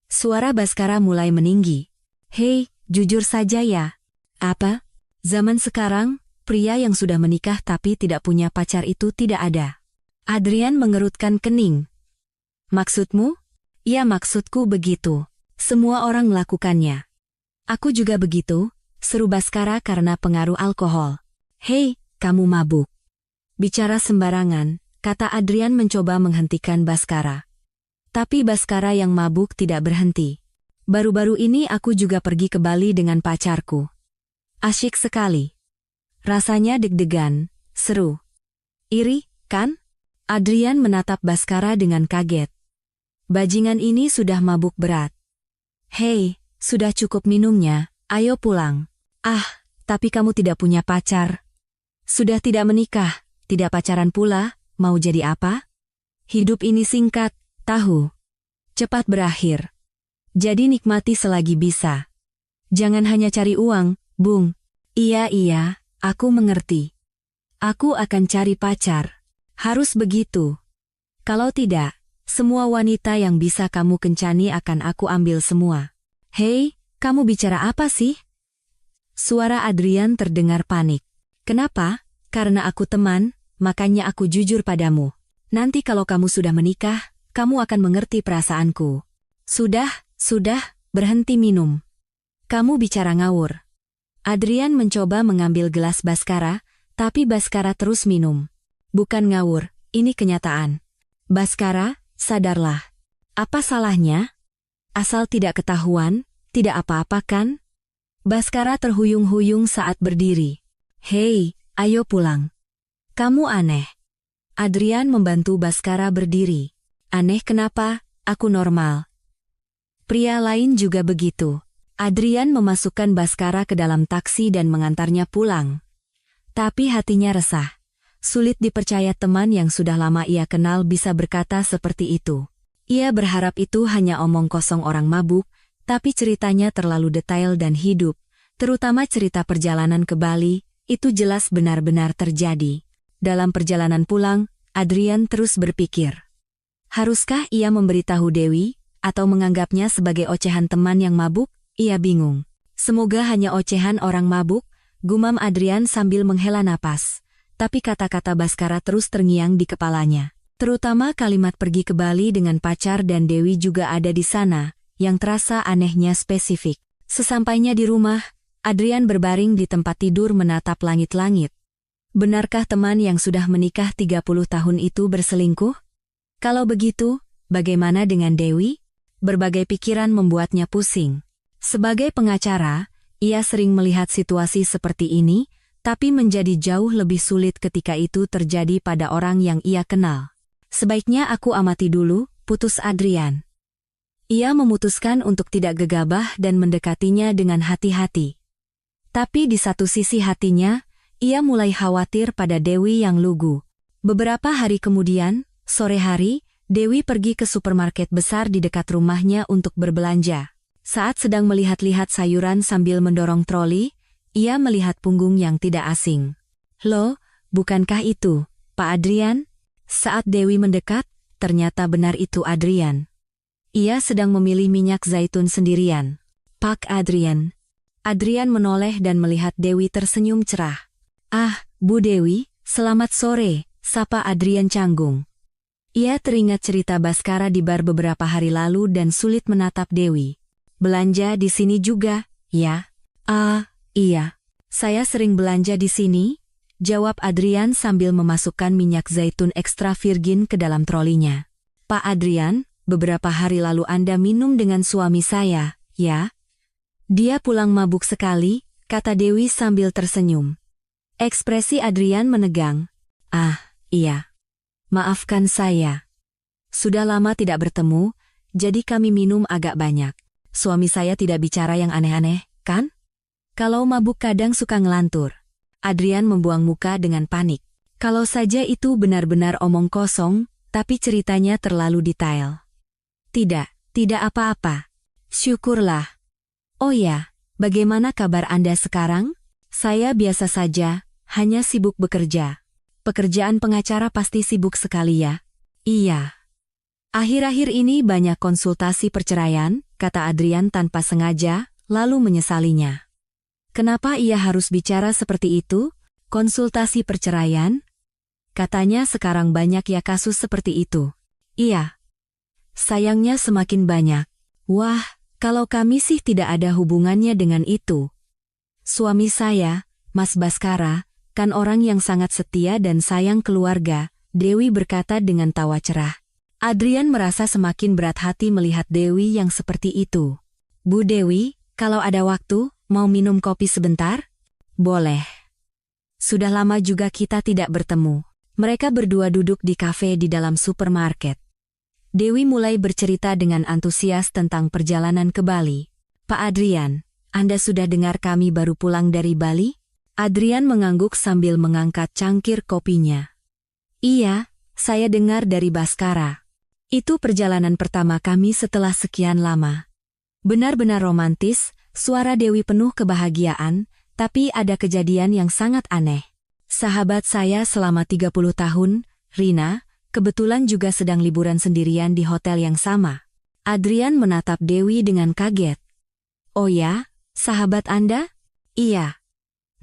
Speaker 1: Suara Baskara mulai meninggi. Hei, jujur saja ya. Apa? Zaman sekarang, pria yang sudah menikah tapi tidak punya pacar itu tidak ada. Adrian mengerutkan kening. Maksudmu? Ya, maksudku begitu. Semua orang melakukannya. Aku juga begitu, seru Baskara karena pengaruh alkohol. Hei, kamu mabuk. Bicara sembarangan, kata Adrian mencoba menghentikan Baskara. Tapi Baskara yang mabuk tidak berhenti. Baru-baru ini aku juga pergi ke Bali dengan pacarku. Asyik sekali. Rasanya deg-degan, seru. Iri, kan? Adrian menatap Baskara dengan kaget. Bajingan ini sudah mabuk berat. Hei, sudah cukup minumnya, ayo pulang. Ah, tapi kamu tidak punya pacar. Sudah tidak menikah, tidak pacaran pula, mau jadi apa? Hidup ini singkat, tahu. Cepat berakhir. Jadi nikmati selagi bisa. Jangan hanya cari uang, Bung. Iya, aku mengerti. Aku akan cari pacar. Harus begitu. Kalau tidak, semua wanita yang bisa kamu kencani akan aku ambil semua. Hei, kamu bicara apa sih? Suara Adrian terdengar panik. Kenapa? Karena aku teman, makanya aku jujur padamu. Nanti kalau kamu sudah menikah, kamu akan mengerti perasaanku. Sudah, berhenti minum. Kamu bicara ngawur. Adrian mencoba mengambil gelas Baskara, tapi Baskara terus minum. Bukan ngawur, ini kenyataan. Baskara, sadarlah. Apa salahnya? Asal tidak ketahuan, tidak apa-apa kan? Baskara terhuyung-huyung saat berdiri. Hei, ayo pulang. Kamu aneh. Adrian membantu Baskara berdiri. Aneh kenapa? Aku normal. Pria lain juga begitu. Adrian memasukkan Baskara ke dalam taksi dan mengantarnya pulang. Tapi hatinya resah. Sulit dipercaya teman yang sudah lama ia kenal bisa berkata seperti itu. Ia berharap itu hanya omong kosong orang mabuk, tapi ceritanya terlalu detail dan hidup, terutama cerita perjalanan ke Bali, itu jelas benar-benar terjadi. Dalam perjalanan pulang, Adrian terus berpikir. Haruskah ia memberitahu Dewi, atau menganggapnya sebagai ocehan teman yang mabuk? Ia bingung. Semoga hanya ocehan orang mabuk, gumam Adrian sambil menghela napas. Tapi kata-kata Baskara terus terngiang di kepalanya. Terutama kalimat pergi ke Bali dengan pacar dan Dewi juga ada di sana, yang terasa anehnya spesifik. Sesampainya di rumah, Adrian berbaring di tempat tidur menatap langit-langit. Benarkah teman yang sudah menikah 30 tahun itu berselingkuh? Kalau begitu, bagaimana dengan Dewi? Berbagai pikiran membuatnya pusing. Sebagai pengacara, ia sering melihat situasi seperti ini, tapi menjadi jauh lebih sulit ketika itu terjadi pada orang yang ia kenal. Sebaiknya aku amati dulu, putus Adrian. Ia memutuskan untuk tidak gegabah dan mendekatinya dengan hati-hati. Tapi di satu sisi hatinya, ia mulai khawatir pada Dewi yang lugu. Beberapa hari kemudian, sore hari, Dewi pergi ke supermarket besar di dekat rumahnya untuk berbelanja. Saat sedang melihat-lihat sayuran sambil mendorong troli, ia melihat punggung yang tidak asing. "Loh, bukankah itu Pak Adrian?" Saat Dewi mendekat, ternyata benar itu Adrian. Ia sedang memilih minyak zaitun sendirian. "Pak Adrian." Adrian menoleh dan melihat Dewi tersenyum cerah. "Ah, Bu Dewi, selamat sore," sapa Adrian canggung. Ia teringat cerita Baskara di bar beberapa hari lalu dan sulit menatap Dewi. "Belanja di sini juga, ya?" "Ah, iya. Saya sering belanja di sini," jawab Adrian sambil memasukkan minyak zaitun ekstra virgin ke dalam trolinya. "Pak Adrian, beberapa hari lalu Anda minum dengan suami saya, ya?" "Dia pulang mabuk sekali," kata Dewi sambil tersenyum. Ekspresi Adrian menegang. "Ah, iya. Maafkan saya. Sudah lama tidak bertemu, jadi kami minum agak banyak. Suami saya tidak bicara yang aneh-aneh, kan? Kalau mabuk kadang suka ngelantur." Adrian membuang muka dengan panik. Kalau saja itu benar-benar omong kosong, tapi ceritanya terlalu detail. Tidak apa-apa. Syukurlah." "Oh ya, bagaimana kabar Anda sekarang?" "Saya biasa saja, hanya sibuk bekerja." "Pekerjaan pengacara pasti sibuk sekali ya?" "Iya. Akhir-akhir ini banyak konsultasi perceraian," kata Adrian tanpa sengaja, lalu menyesalinya. Kenapa ia harus bicara seperti itu? Konsultasi perceraian? Katanya sekarang banyak ya kasus seperti itu. "Iya. Sayangnya semakin banyak." "Wah, kalau kami sih tidak ada hubungannya dengan itu. Suami saya, Mas Baskara, kan orang yang sangat setia dan sayang keluarga," Dewi berkata dengan tawa cerah. Adrian merasa semakin berat hati melihat Dewi yang seperti itu. "Bu Dewi, kalau ada waktu, mau minum kopi sebentar?" "Boleh. Sudah lama juga kita tidak bertemu." Mereka berdua duduk di kafe di dalam supermarket. Dewi mulai bercerita dengan antusias tentang perjalanan ke Bali. "Pak Adrian, Anda sudah dengar kami baru pulang dari Bali?" Adrian mengangguk sambil mengangkat cangkir kopinya. "Iya, saya dengar dari Baskara. Itu perjalanan pertama kami setelah sekian lama." Benar-benar romantis, suara Dewi penuh kebahagiaan, tapi ada kejadian yang sangat aneh. "Sahabat saya selama 30 tahun, Rina, kebetulan juga sedang liburan sendirian di hotel yang sama." Adrian menatap Dewi dengan kaget. "Oh ya, sahabat Anda?" "Iya.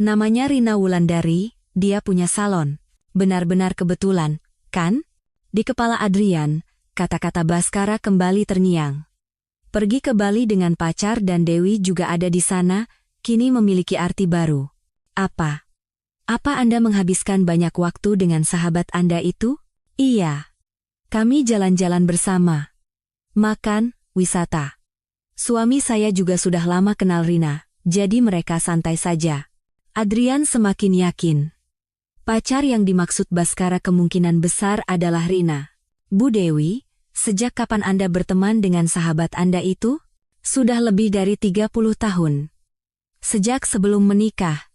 Speaker 1: Namanya Rina Wulandari, dia punya salon." "Benar-benar kebetulan, kan?" Di kepala Adrian, kata-kata Baskara kembali terngiang. Pergi ke Bali dengan pacar dan Dewi juga ada di sana, kini memiliki arti baru. Apa Anda menghabiskan banyak waktu dengan sahabat Anda itu?" "Iya. Kami jalan-jalan bersama. Makan, wisata. Suami saya juga sudah lama kenal Rina, jadi mereka santai saja." Adrian semakin yakin. Pacar yang dimaksud Baskara kemungkinan besar adalah Rina. "Bu Dewi, sejak kapan Anda berteman dengan sahabat Anda itu?" "Sudah lebih dari 30 tahun. Sejak sebelum menikah."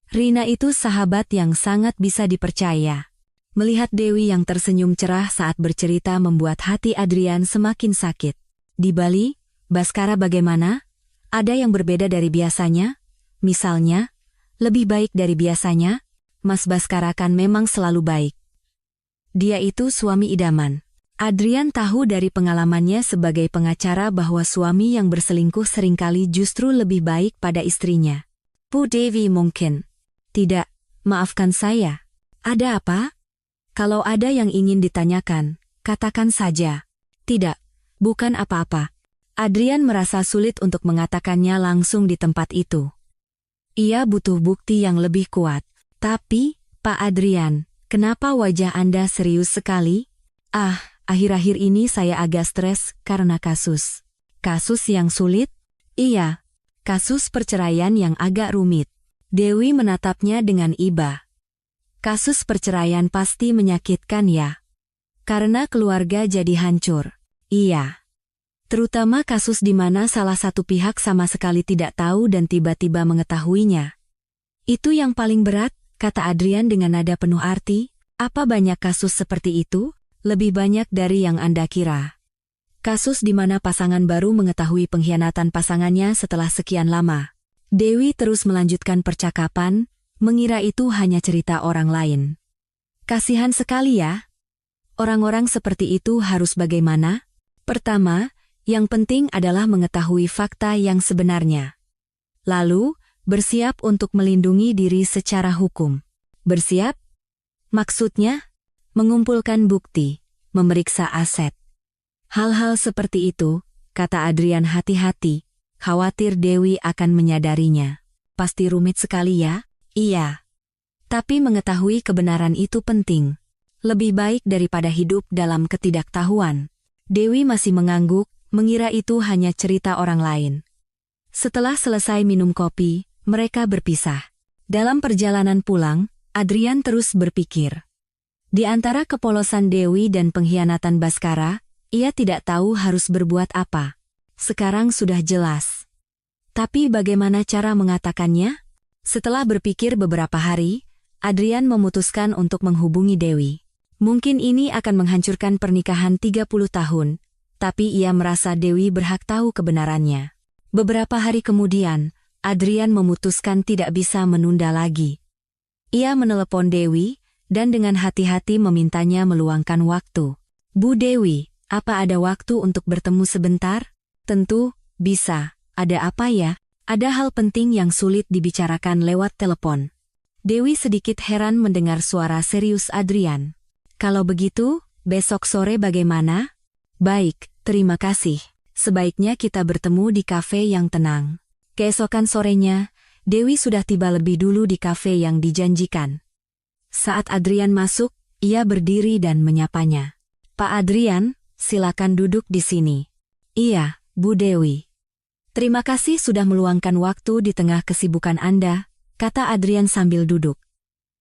Speaker 1: Rina itu sahabat yang sangat bisa dipercaya. Melihat Dewi yang tersenyum cerah saat bercerita membuat hati Adrian semakin sakit. "Di Bali, Baskara bagaimana? Ada yang berbeda dari biasanya? Misalnya, lebih baik dari biasanya?" "Mas Baskara kan memang selalu baik. Dia itu suami idaman." Adrian tahu dari pengalamannya sebagai pengacara bahwa suami yang berselingkuh seringkali justru lebih baik pada istrinya. "Bu Dewi mungkin." "Tidak, maafkan saya. Ada apa?" "Kalau ada yang ingin ditanyakan, katakan saja." "Tidak, bukan apa-apa." Adrian merasa sulit untuk mengatakannya langsung di tempat itu. Ia butuh bukti yang lebih kuat. "Tapi, Pak Adrian, kenapa wajah Anda serius sekali?" "Ah, akhir-akhir ini saya agak stres karena kasus." "Kasus yang sulit?" "Iya, kasus perceraian yang agak rumit." Dewi menatapnya dengan iba. "Kasus perceraian pasti menyakitkan ya? Karena keluarga jadi hancur." "Iya. Terutama kasus di mana salah satu pihak sama sekali tidak tahu dan tiba-tiba mengetahuinya. Itu yang paling berat, kata Adrian dengan nada penuh arti. Apa banyak kasus seperti itu? Lebih banyak dari yang Anda kira. Kasus di mana pasangan baru mengetahui pengkhianatan pasangannya setelah sekian lama. Dewi terus melanjutkan percakapan, mengira itu hanya cerita orang lain. Kasihan sekali ya. Orang-orang seperti itu harus bagaimana? Pertama, yang penting adalah mengetahui fakta yang sebenarnya. Lalu, bersiap untuk melindungi diri secara hukum. Bersiap? Maksudnya, mengumpulkan bukti, memeriksa aset. Hal-hal seperti itu, kata Adrian hati-hati, khawatir Dewi akan menyadarinya. Pasti rumit sekali ya? Iya. Tapi mengetahui kebenaran itu penting. Lebih baik daripada hidup dalam ketidaktahuan. Dewi masih mengangguk, mengira itu hanya cerita orang lain. Setelah selesai minum kopi, mereka berpisah. Dalam perjalanan pulang, Adrian terus berpikir. Di antara kepolosan Dewi dan pengkhianatan Baskara, ia tidak tahu harus berbuat apa. Sekarang sudah jelas. Tapi bagaimana cara mengatakannya? Setelah berpikir beberapa hari, Adrian memutuskan untuk menghubungi Dewi. Mungkin ini akan menghancurkan pernikahan 30 tahun, tapi ia merasa Dewi berhak tahu kebenarannya. Beberapa hari kemudian, Adrian memutuskan tidak bisa menunda lagi. Ia menelepon Dewi, dan dengan hati-hati memintanya meluangkan waktu. Bu Dewi, apa ada waktu untuk bertemu sebentar? Tentu, bisa. Ada apa ya? Ada hal penting yang sulit dibicarakan lewat telepon. Dewi sedikit heran mendengar suara serius Adrian. Kalau begitu, besok sore bagaimana? Baik, terima kasih. Sebaiknya kita bertemu di kafe yang tenang. Keesokan sorenya, Dewi sudah tiba lebih dulu di kafe yang dijanjikan. Saat Adrian masuk, ia berdiri dan menyapanya. Pak Adrian, silakan duduk di sini. Iya, Bu Dewi. Terima kasih sudah meluangkan waktu di tengah kesibukan Anda, kata Adrian sambil duduk.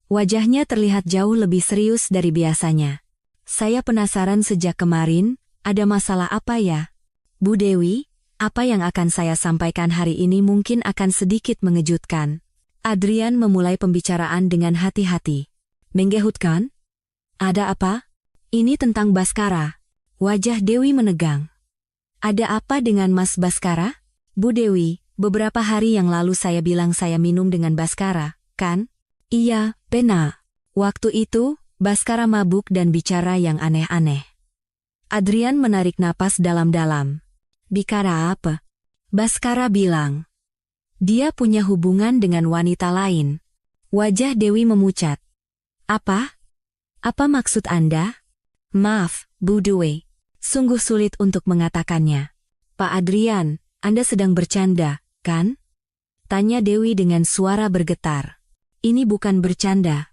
Speaker 1: Wajahnya terlihat jauh lebih serius dari biasanya. Saya penasaran sejak kemarin, ada masalah apa ya? Bu Dewi, apa yang akan saya sampaikan hari ini mungkin akan sedikit mengejutkan. Adrian memulai pembicaraan dengan hati-hati. Menggehutkan? Ada apa? Ini tentang Baskara. Wajah Dewi menegang. Ada apa dengan Mas Baskara? Bu Dewi, beberapa hari yang lalu saya bilang saya minum dengan Baskara, kan? Iya, benar. Waktu itu, Baskara mabuk dan bicara yang aneh-aneh. Adrian menarik napas dalam-dalam. Bicara apa? Baskara bilang. Dia punya hubungan dengan wanita lain. Wajah Dewi memucat. Apa? Apa maksud Anda? Maaf, Bu Dewi. Sungguh sulit untuk mengatakannya. Pak Adrian, Anda sedang bercanda, kan? Tanya Dewi dengan suara bergetar. Ini bukan bercanda.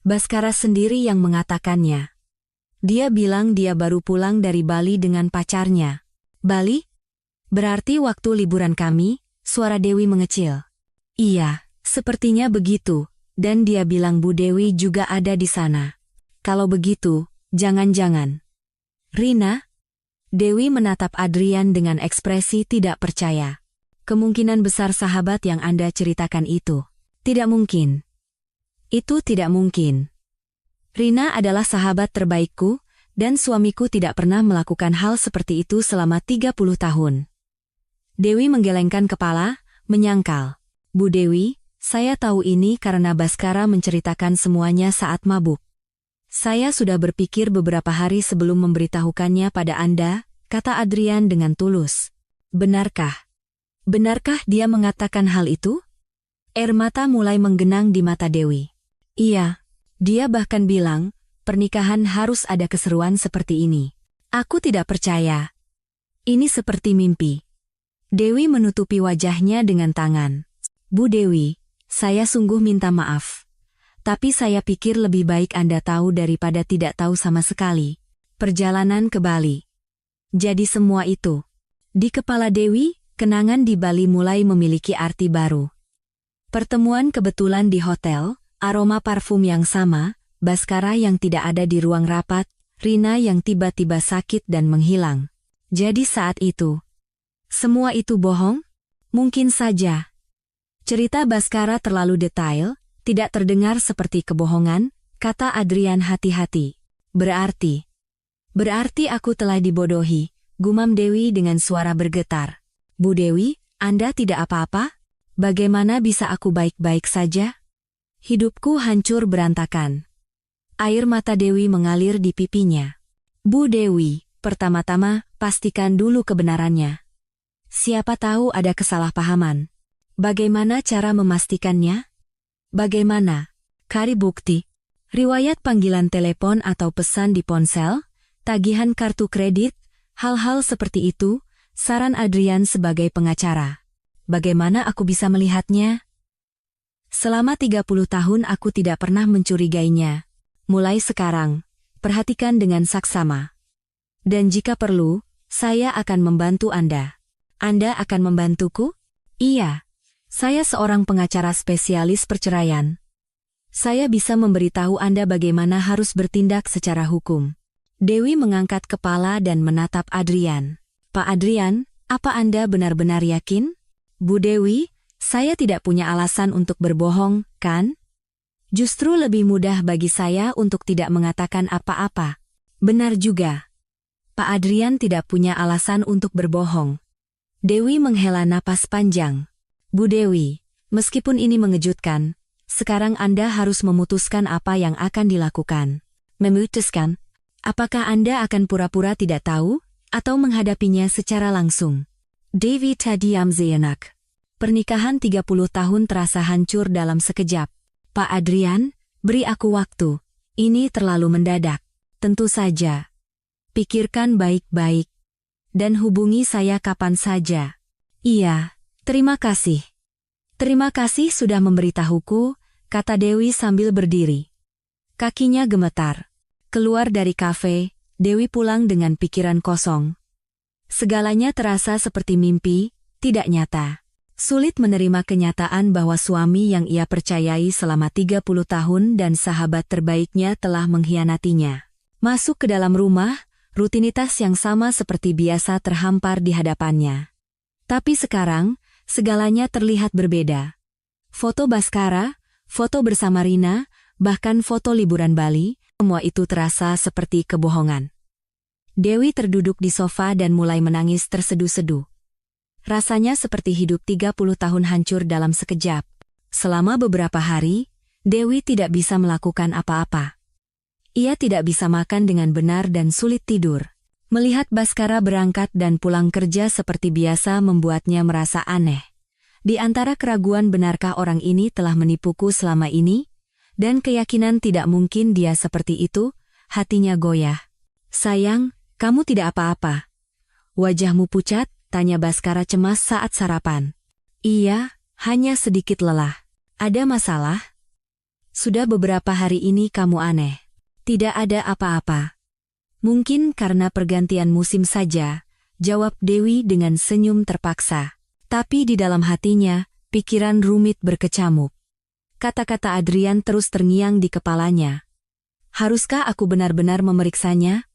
Speaker 1: Baskara sendiri yang mengatakannya. Dia bilang dia baru pulang dari Bali dengan pacarnya. Bali? Berarti waktu liburan kami, suara Dewi mengecil. Iya, sepertinya begitu, dan dia bilang Bu Dewi juga ada di sana. Kalau begitu, jangan-jangan. Rina? Dewi menatap Adrian dengan ekspresi tidak percaya. Kemungkinan besar sahabat yang Anda ceritakan itu. Tidak mungkin. Itu tidak mungkin. Rina adalah sahabat terbaikku, dan suamiku tidak pernah melakukan hal seperti itu selama 30 tahun. Dewi menggelengkan kepala, menyangkal. Bu Dewi, saya tahu ini karena Baskara menceritakan semuanya saat mabuk. Saya sudah berpikir beberapa hari sebelum memberitahukannya pada Anda, kata Adrian dengan tulus. Benarkah? Benarkah dia mengatakan hal itu? Air mata mulai menggenang di mata Dewi. Iya, dia bahkan bilang, pernikahan harus ada keseruan seperti ini. Aku tidak percaya. Ini seperti mimpi. Dewi menutupi wajahnya dengan tangan. Bu Dewi, saya sungguh minta maaf. Tapi saya pikir lebih baik Anda tahu daripada tidak tahu sama sekali. Perjalanan ke Bali. Jadi semua itu. Di kepala Dewi, kenangan di Bali mulai memiliki arti baru. Pertemuan kebetulan di hotel, aroma parfum yang sama, Baskara yang tidak ada di ruang rapat, Rina yang tiba-tiba sakit dan menghilang. Jadi saat itu, semua itu bohong? Mungkin saja. Cerita Baskara terlalu detail, tidak terdengar seperti kebohongan, kata Adrian hati-hati. Berarti aku telah dibodohi, gumam Dewi dengan suara bergetar. Bu Dewi, Anda tidak apa-apa? Bagaimana bisa aku baik-baik saja? Hidupku hancur berantakan. Air mata Dewi mengalir di pipinya. Bu Dewi, pertama-tama, pastikan dulu kebenarannya. Siapa tahu ada kesalahpahaman. Bagaimana cara memastikannya? Bagaimana? Cari bukti. Riwayat panggilan telepon atau pesan di ponsel, tagihan kartu kredit, hal-hal seperti itu, saran Adrian sebagai pengacara. Bagaimana aku bisa melihatnya? Selama 30 tahun aku tidak pernah mencurigainya. Mulai sekarang, perhatikan dengan saksama. Dan jika perlu, saya akan membantu Anda. Anda akan membantuku? Iya. Saya seorang pengacara spesialis perceraian. Saya bisa memberitahu Anda bagaimana harus bertindak secara hukum. Dewi mengangkat kepala dan menatap Adrian. Pak Adrian, apa Anda benar-benar yakin? Bu Dewi, saya tidak punya alasan untuk berbohong, kan? Justru lebih mudah bagi saya untuk tidak mengatakan apa-apa. Benar juga. Pak Adrian tidak punya alasan untuk berbohong. Dewi menghela napas panjang. Bu Dewi, meskipun ini mengejutkan, sekarang Anda harus memutuskan apa yang akan dilakukan. Memutuskan? Apakah Anda akan pura-pura tidak tahu, atau menghadapinya secara langsung? Dewi terdiam sejenak. Pernikahan 30 tahun terasa hancur dalam sekejap. Pak Adrian, beri aku waktu. Ini terlalu mendadak. Tentu saja. Pikirkan baik-baik. Dan hubungi saya kapan saja. Iya. Terima kasih. Terima kasih sudah memberitahuku, kata Dewi sambil berdiri. Kakinya gemetar. Keluar dari kafe, Dewi pulang dengan pikiran kosong. Segalanya terasa seperti mimpi, tidak nyata. Sulit menerima kenyataan bahwa suami yang ia percayai selama 30 tahun dan sahabat terbaiknya telah mengkhianatinya. Masuk ke dalam rumah, rutinitas yang sama seperti biasa terhampar di hadapannya. Tapi sekarang, segalanya terlihat berbeda. Foto Baskara, foto bersama Rina, bahkan foto liburan Bali, semua itu terasa seperti kebohongan. Dewi terduduk di sofa dan mulai menangis terseduh-seduh. Rasanya seperti hidup 30 tahun hancur dalam sekejap. Selama beberapa hari, Dewi tidak bisa melakukan apa-apa. Ia tidak bisa makan dengan benar dan sulit tidur. Melihat Baskara berangkat dan pulang kerja seperti biasa membuatnya merasa aneh. Di antara keraguan benarkah orang ini telah menipuku selama ini, dan keyakinan tidak mungkin dia seperti itu, hatinya goyah. Sayang, kamu tidak apa-apa. Wajahmu pucat, tanya Baskara cemas saat sarapan. Iya, hanya sedikit lelah. Ada masalah? Sudah beberapa hari ini kamu aneh. Tidak ada apa-apa. Mungkin karena pergantian musim saja, jawab Dewi dengan senyum terpaksa. Tapi di dalam hatinya, pikiran rumit berkecamuk. Kata-kata Adrian terus terngiang di kepalanya. Haruskah aku benar-benar memeriksanya?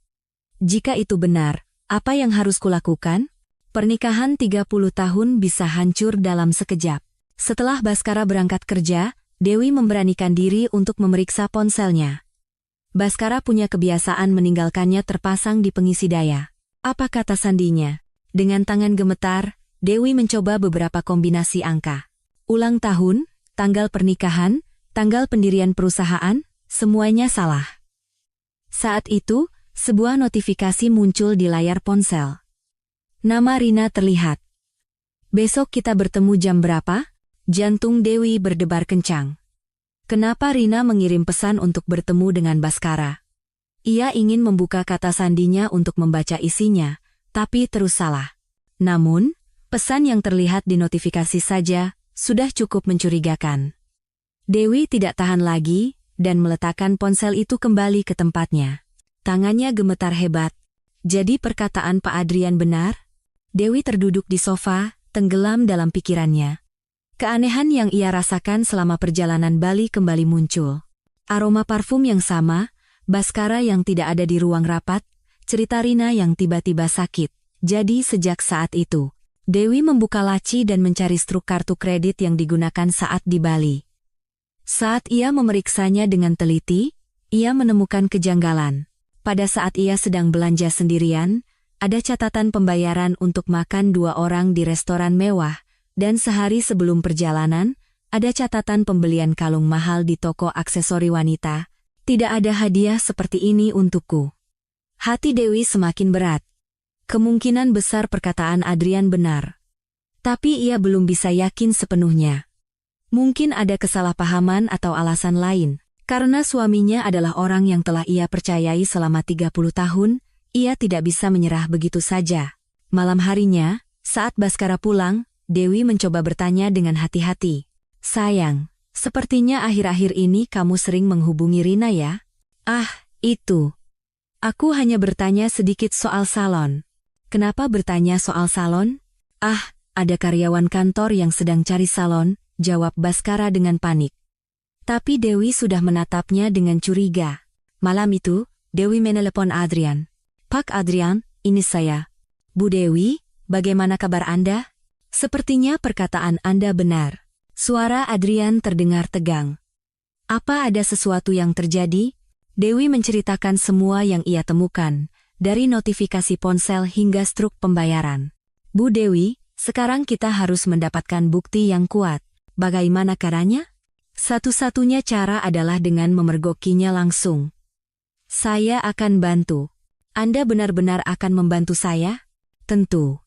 Speaker 1: Jika itu benar, apa yang harus kulakukan? Pernikahan 30 tahun bisa hancur dalam sekejap. Setelah Baskara berangkat kerja, Dewi memberanikan diri untuk memeriksa ponselnya. Baskara punya kebiasaan meninggalkannya terpasang di pengisi daya. Apa kata sandinya? Dengan tangan gemetar, Dewi mencoba beberapa kombinasi angka. Ulang tahun, tanggal pernikahan, tanggal pendirian perusahaan, semuanya salah. Saat itu, sebuah notifikasi muncul di layar ponsel. Nama Rina terlihat. Besok kita bertemu jam berapa? Jantung Dewi berdebar kencang. Kenapa Rina mengirim pesan untuk bertemu dengan Baskara? Ia ingin membuka kata sandinya untuk membaca isinya, tapi terus salah. Namun, pesan yang terlihat di notifikasi saja sudah cukup mencurigakan. Dewi tidak tahan lagi dan meletakkan ponsel itu kembali ke tempatnya. Tangannya gemetar hebat. Jadi perkataan Pak Adrian benar? Dewi terduduk di sofa, tenggelam dalam pikirannya. Keanehan yang ia rasakan selama perjalanan Bali kembali muncul. Aroma parfum yang sama, Baskara yang tidak ada di ruang rapat, cerita Rina yang tiba-tiba sakit. Jadi sejak saat itu, Dewi membuka laci dan mencari struk kartu kredit yang digunakan saat di Bali. Saat ia memeriksanya dengan teliti, ia menemukan kejanggalan. Pada saat ia sedang belanja sendirian, ada catatan pembayaran untuk makan 2 orang di restoran mewah, dan sehari sebelum perjalanan, ada catatan pembelian kalung mahal di toko aksesori wanita. Tidak ada hadiah seperti ini untukku. Hati Dewi semakin berat. Kemungkinan besar perkataan Adrian benar. Tapi ia belum bisa yakin sepenuhnya. Mungkin ada kesalahpahaman atau alasan lain. Karena suaminya adalah orang yang telah ia percayai selama 30 tahun, ia tidak bisa menyerah begitu saja. Malam harinya, saat Baskara pulang, Dewi mencoba bertanya dengan hati-hati. Sayang, sepertinya akhir-akhir ini kamu sering menghubungi Rina ya? Ah, itu. Aku hanya bertanya sedikit soal salon. Kenapa bertanya soal salon? Ah, ada karyawan kantor yang sedang cari salon, jawab Baskara dengan panik. Tapi Dewi sudah menatapnya dengan curiga. Malam itu, Dewi menelepon Adrian. Pak Adrian, ini saya. Bu Dewi, bagaimana kabar Anda? Sepertinya perkataan Anda benar. Suara Adrian terdengar tegang. Apa ada sesuatu yang terjadi? Dewi menceritakan semua yang ia temukan, dari notifikasi ponsel hingga struk pembayaran. Bu Dewi, sekarang kita harus mendapatkan bukti yang kuat. Bagaimana caranya? Satu-satunya cara adalah dengan memergokinya langsung. Saya akan bantu. Anda benar-benar akan membantu saya? Tentu.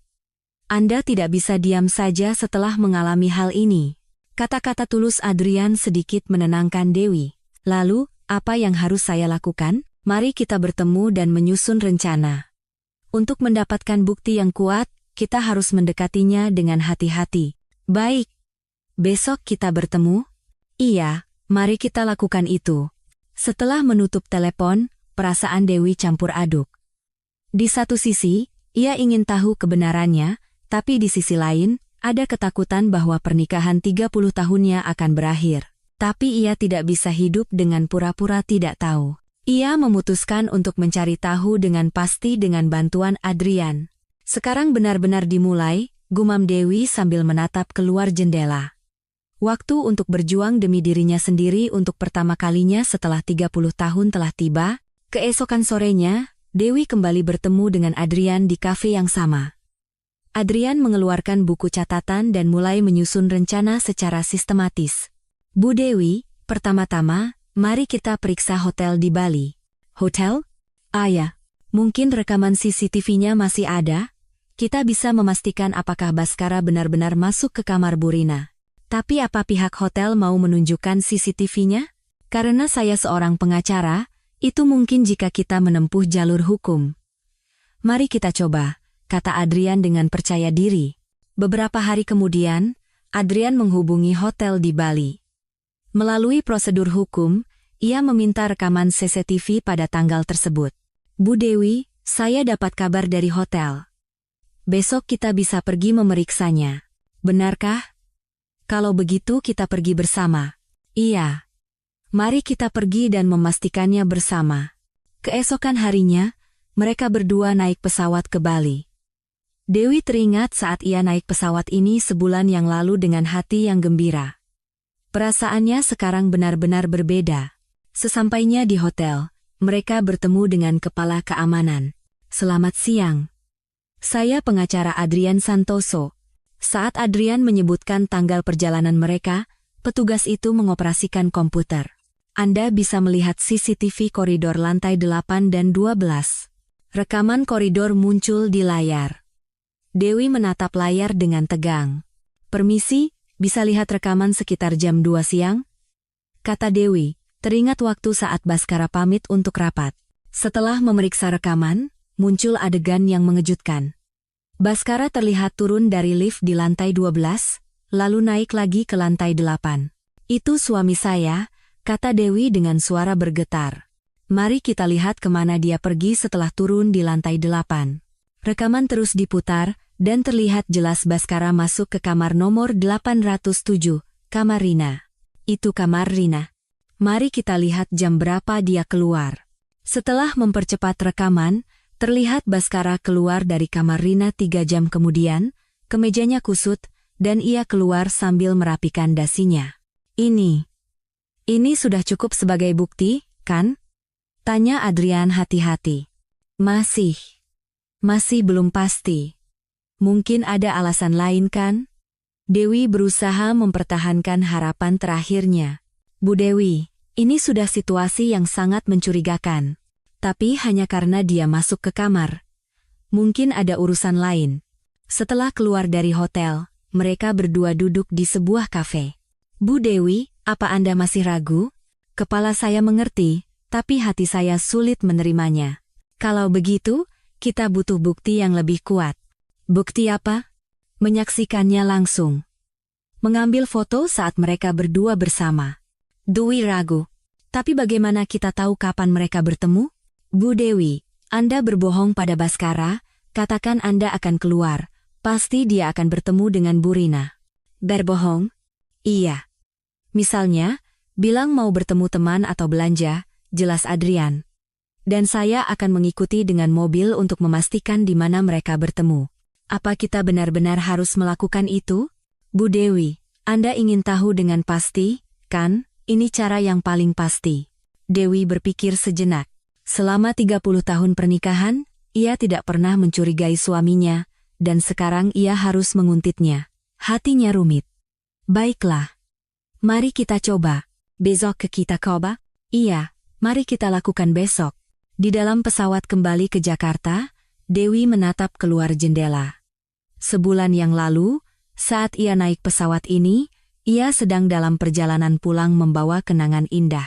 Speaker 1: Anda tidak bisa diam saja setelah mengalami hal ini. Kata-kata tulus Adrian sedikit menenangkan Dewi. Lalu, apa yang harus saya lakukan? Mari kita bertemu dan menyusun rencana. Untuk mendapatkan bukti yang kuat, kita harus mendekatinya dengan hati-hati. Baik. Besok kita bertemu? Iya, mari kita lakukan itu. Setelah menutup telepon, perasaan Dewi campur aduk. Di satu sisi, ia ingin tahu kebenarannya, tapi di sisi lain, ada ketakutan bahwa pernikahan 30 tahunnya akan berakhir. Tapi ia tidak bisa hidup dengan pura-pura tidak tahu. Ia memutuskan untuk mencari tahu dengan pasti dengan bantuan Adrian. Sekarang benar-benar dimulai, gumam Dewi sambil menatap keluar jendela. Waktu untuk berjuang demi dirinya sendiri untuk pertama kalinya setelah 30 tahun telah tiba. Keesokan sorenya, Dewi kembali bertemu dengan Adrian di kafe yang sama. Adrian mengeluarkan buku catatan dan mulai menyusun rencana secara sistematis. Bu Dewi, pertama-tama, mari kita periksa hotel di Bali. Hotel? Ya. Mungkin rekaman CCTV-nya masih ada? Kita bisa memastikan apakah Baskara benar-benar masuk ke kamar Bu Rina. Tapi apa pihak hotel mau menunjukkan CCTV-nya? Karena saya seorang pengacara, itu mungkin jika kita menempuh jalur hukum. Mari kita coba, kata Adrian dengan percaya diri. Beberapa hari kemudian, Adrian menghubungi hotel di Bali. Melalui prosedur hukum, ia meminta rekaman CCTV pada tanggal tersebut. Bu Dewi, saya dapat kabar dari hotel. Besok kita bisa pergi memeriksanya. Benarkah? Kalau begitu kita pergi bersama. Iya. Mari kita pergi dan memastikannya bersama. Keesokan harinya, mereka berdua naik pesawat ke Bali. Dewi teringat saat ia naik pesawat ini sebulan yang lalu dengan hati yang gembira. Perasaannya sekarang benar-benar berbeda. Sesampainya di hotel, mereka bertemu dengan kepala keamanan. Selamat siang. Saya pengacara Adrian Santoso. Saat Adrian menyebutkan tanggal perjalanan mereka, petugas itu mengoperasikan komputer. Anda bisa melihat CCTV koridor lantai 8 dan 12. Rekaman koridor muncul di layar. Dewi menatap layar dengan tegang. Permisi, bisa lihat rekaman sekitar jam 2 siang? Kata Dewi, teringat waktu saat Baskara pamit untuk rapat. Setelah memeriksa rekaman, muncul adegan yang mengejutkan. Baskara terlihat turun dari lift di lantai 12, lalu naik lagi ke lantai 8. Itu suami saya, kata Dewi dengan suara bergetar. Mari kita lihat kemana dia pergi setelah turun di lantai 8. Rekaman terus diputar, dan terlihat jelas Baskara masuk ke kamar nomor 807, kamar Rina. Itu kamar Rina. Mari kita lihat jam berapa dia keluar. Setelah mempercepat rekaman, Terlihat Baskara keluar dari kamar Rina 3 jam kemudian, kemejanya kusut, dan ia keluar sambil merapikan dasinya. Ini sudah cukup sebagai bukti, kan? Tanya Adrian hati-hati. Masih belum pasti. Mungkin ada alasan lain kan? Dewi berusaha mempertahankan harapan terakhirnya. Bu Dewi, ini sudah situasi yang sangat mencurigakan. Tapi hanya karena dia masuk ke kamar. Mungkin ada urusan lain. Setelah keluar dari hotel, mereka berdua duduk di sebuah kafe. Bu Dewi, apa Anda masih ragu? Kepala saya mengerti, tapi hati saya sulit menerimanya. Kalau begitu, kita butuh bukti yang lebih kuat. Bukti apa? Menyaksikannya langsung. Mengambil foto saat mereka berdua bersama. Dewi ragu. Tapi bagaimana kita tahu kapan mereka bertemu? Bu Dewi, Anda berbohong pada Baskara, katakan Anda akan keluar. Pasti dia akan bertemu dengan Bu Rina. Berbohong? Iya. Misalnya, bilang mau bertemu teman atau belanja, jelas Adrian. Dan saya akan mengikuti dengan mobil untuk memastikan di mana mereka bertemu. Apa kita benar-benar harus melakukan itu? Bu Dewi, Anda ingin tahu dengan pasti, kan? Ini cara yang paling pasti. Dewi berpikir sejenak. Selama 30 tahun pernikahan, ia tidak pernah mencurigai suaminya, dan sekarang ia harus menguntitnya. Hatinya rumit. Baiklah. Mari kita coba. Besok ke kita coba? Iya, mari kita lakukan besok. Di dalam pesawat kembali ke Jakarta, Dewi menatap keluar jendela. Sebulan yang lalu, saat ia naik pesawat ini, ia sedang dalam perjalanan pulang membawa kenangan indah.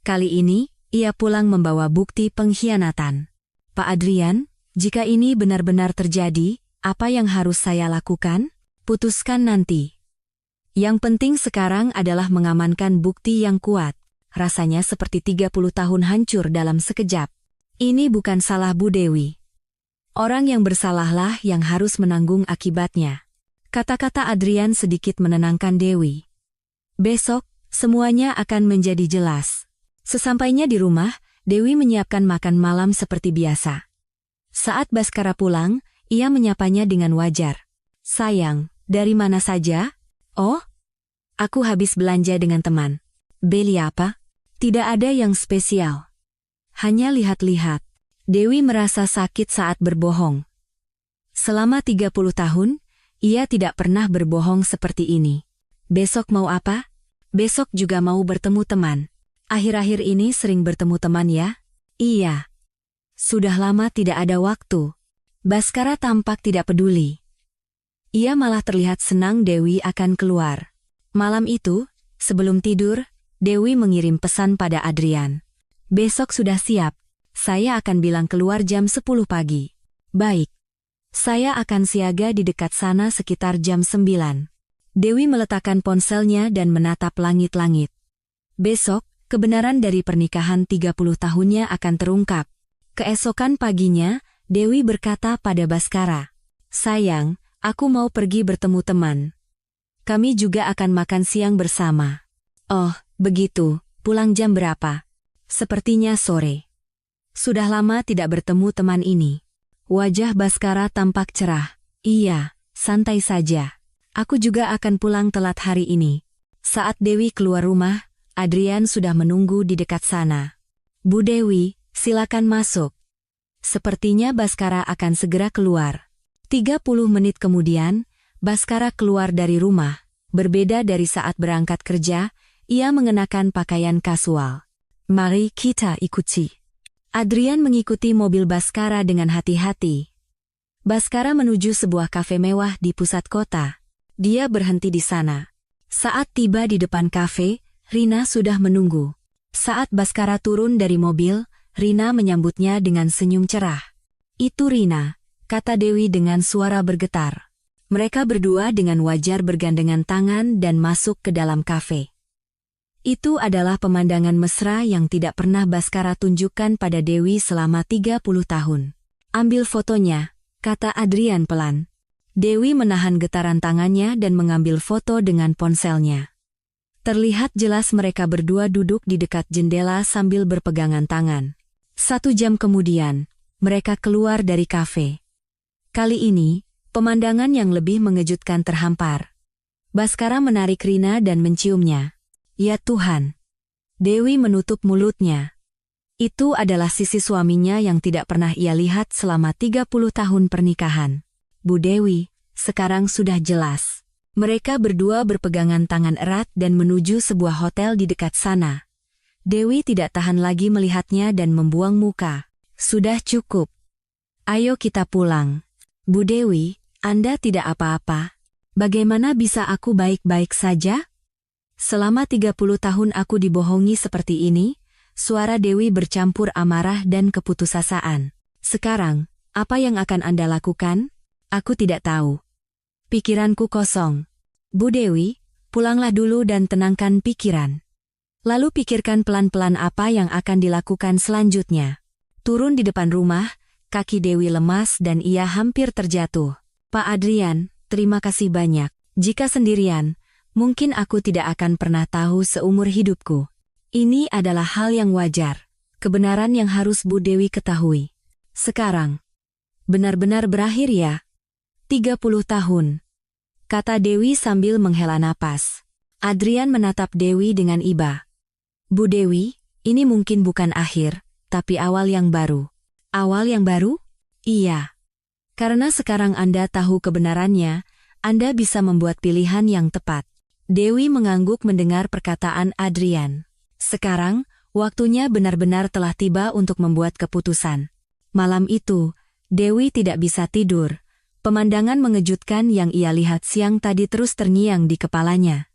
Speaker 1: Kali ini, ia pulang membawa bukti pengkhianatan. Pak Adrian, jika ini benar-benar terjadi, apa yang harus saya lakukan? Putuskan nanti. Yang penting sekarang adalah mengamankan bukti yang kuat. Rasanya seperti 30 tahun hancur dalam sekejap. Ini bukan salah Bu Dewi. Orang yang bersalahlah yang harus menanggung akibatnya. Kata-kata Adrian sedikit menenangkan Dewi. Besok, semuanya akan menjadi jelas. Sesampainya di rumah, Dewi menyiapkan makan malam seperti biasa. Saat Baskara pulang, ia menyapanya dengan wajar. Sayang, dari mana saja? Oh, aku habis belanja dengan teman. Beli apa? Tidak ada yang spesial. Hanya lihat-lihat. Dewi merasa sakit saat berbohong. Selama 30 tahun, ia tidak pernah berbohong seperti ini. Besok mau apa? Besok juga mau bertemu teman. Akhir-akhir ini sering bertemu teman ya? Iya. Sudah lama tidak ada waktu. Baskara tampak tidak peduli. Ia malah terlihat senang Dewi akan keluar. Malam itu, sebelum tidur, Dewi mengirim pesan pada Adrian. Besok sudah siap. Saya akan bilang keluar jam 10 pagi. Baik. Saya akan siaga di dekat sana sekitar jam 9. Dewi meletakkan ponselnya dan menatap langit-langit. Besok, kebenaran dari pernikahan 30 tahunnya akan terungkap. Keesokan paginya, Dewi berkata pada Baskara, "Sayang, aku mau pergi bertemu teman. Kami juga akan makan siang bersama." "Oh, begitu. Pulang jam berapa?" "Sepertinya sore." Sudah lama tidak bertemu teman ini. Wajah Baskara tampak cerah. "Iya, santai saja. Aku juga akan pulang telat hari ini." Saat Dewi keluar rumah, Adrian sudah menunggu di dekat sana. "Bu Dewi, silakan masuk." Sepertinya Baskara akan segera keluar. 30 menit kemudian, Baskara keluar dari rumah. Berbeda dari saat berangkat kerja, ia mengenakan pakaian kasual. "Mari kita ikuti." Adrian mengikuti mobil Baskara dengan hati-hati. Baskara menuju sebuah kafe mewah di pusat kota. Dia berhenti di sana. Saat tiba di depan kafe, Rina sudah menunggu. Saat Baskara turun dari mobil, Rina menyambutnya dengan senyum cerah. "Itu Rina," kata Dewi dengan suara bergetar. Mereka berdua dengan wajar bergandengan tangan dan masuk ke dalam kafe. Itu adalah pemandangan mesra yang tidak pernah Baskara tunjukkan pada Dewi selama 30 tahun. "Ambil fotonya," kata Adrian pelan. Dewi menahan getaran tangannya dan mengambil foto dengan ponselnya. Terlihat jelas mereka berdua duduk di dekat jendela sambil berpegangan tangan. 1 jam kemudian, mereka keluar dari kafe. Kali ini, pemandangan yang lebih mengejutkan terhampar. Baskara menarik Rina dan menciumnya. Ya Tuhan! Dewi menutup mulutnya. Itu adalah sisi suaminya yang tidak pernah ia lihat selama 30 tahun pernikahan. Bu Dewi, sekarang sudah jelas. Mereka berdua berpegangan tangan erat dan menuju sebuah hotel di dekat sana. Dewi tidak tahan lagi melihatnya dan membuang muka. Sudah cukup. Ayo kita pulang. Bu Dewi, Anda tidak apa-apa. Bagaimana bisa aku baik-baik saja? Selama 30 tahun aku dibohongi seperti ini, suara Dewi bercampur amarah dan keputusasaan. Sekarang, apa yang akan Anda lakukan? Aku tidak tahu. Pikiranku kosong. Bu Dewi, pulanglah dulu dan tenangkan pikiran. Lalu pikirkan pelan-pelan apa yang akan dilakukan selanjutnya. Turun di depan rumah, kaki Dewi lemas dan ia hampir terjatuh. Pak Adrian, terima kasih banyak. Jika sendirian, mungkin aku tidak akan pernah tahu seumur hidupku. Ini adalah hal yang wajar. Kebenaran yang harus Bu Dewi ketahui. Sekarang, benar-benar berakhir ya. 30 tahun. Kata Dewi sambil menghela napas. Adrian menatap Dewi dengan iba. Bu Dewi, ini mungkin bukan akhir, tapi awal yang baru. Awal yang baru? Iya. Karena sekarang Anda tahu kebenarannya, Anda bisa membuat pilihan yang tepat. Dewi mengangguk mendengar perkataan Adrian. Sekarang, waktunya benar-benar telah tiba untuk membuat keputusan. Malam itu, Dewi tidak bisa tidur. Pemandangan mengejutkan yang ia lihat siang tadi terus terngiang di kepalanya.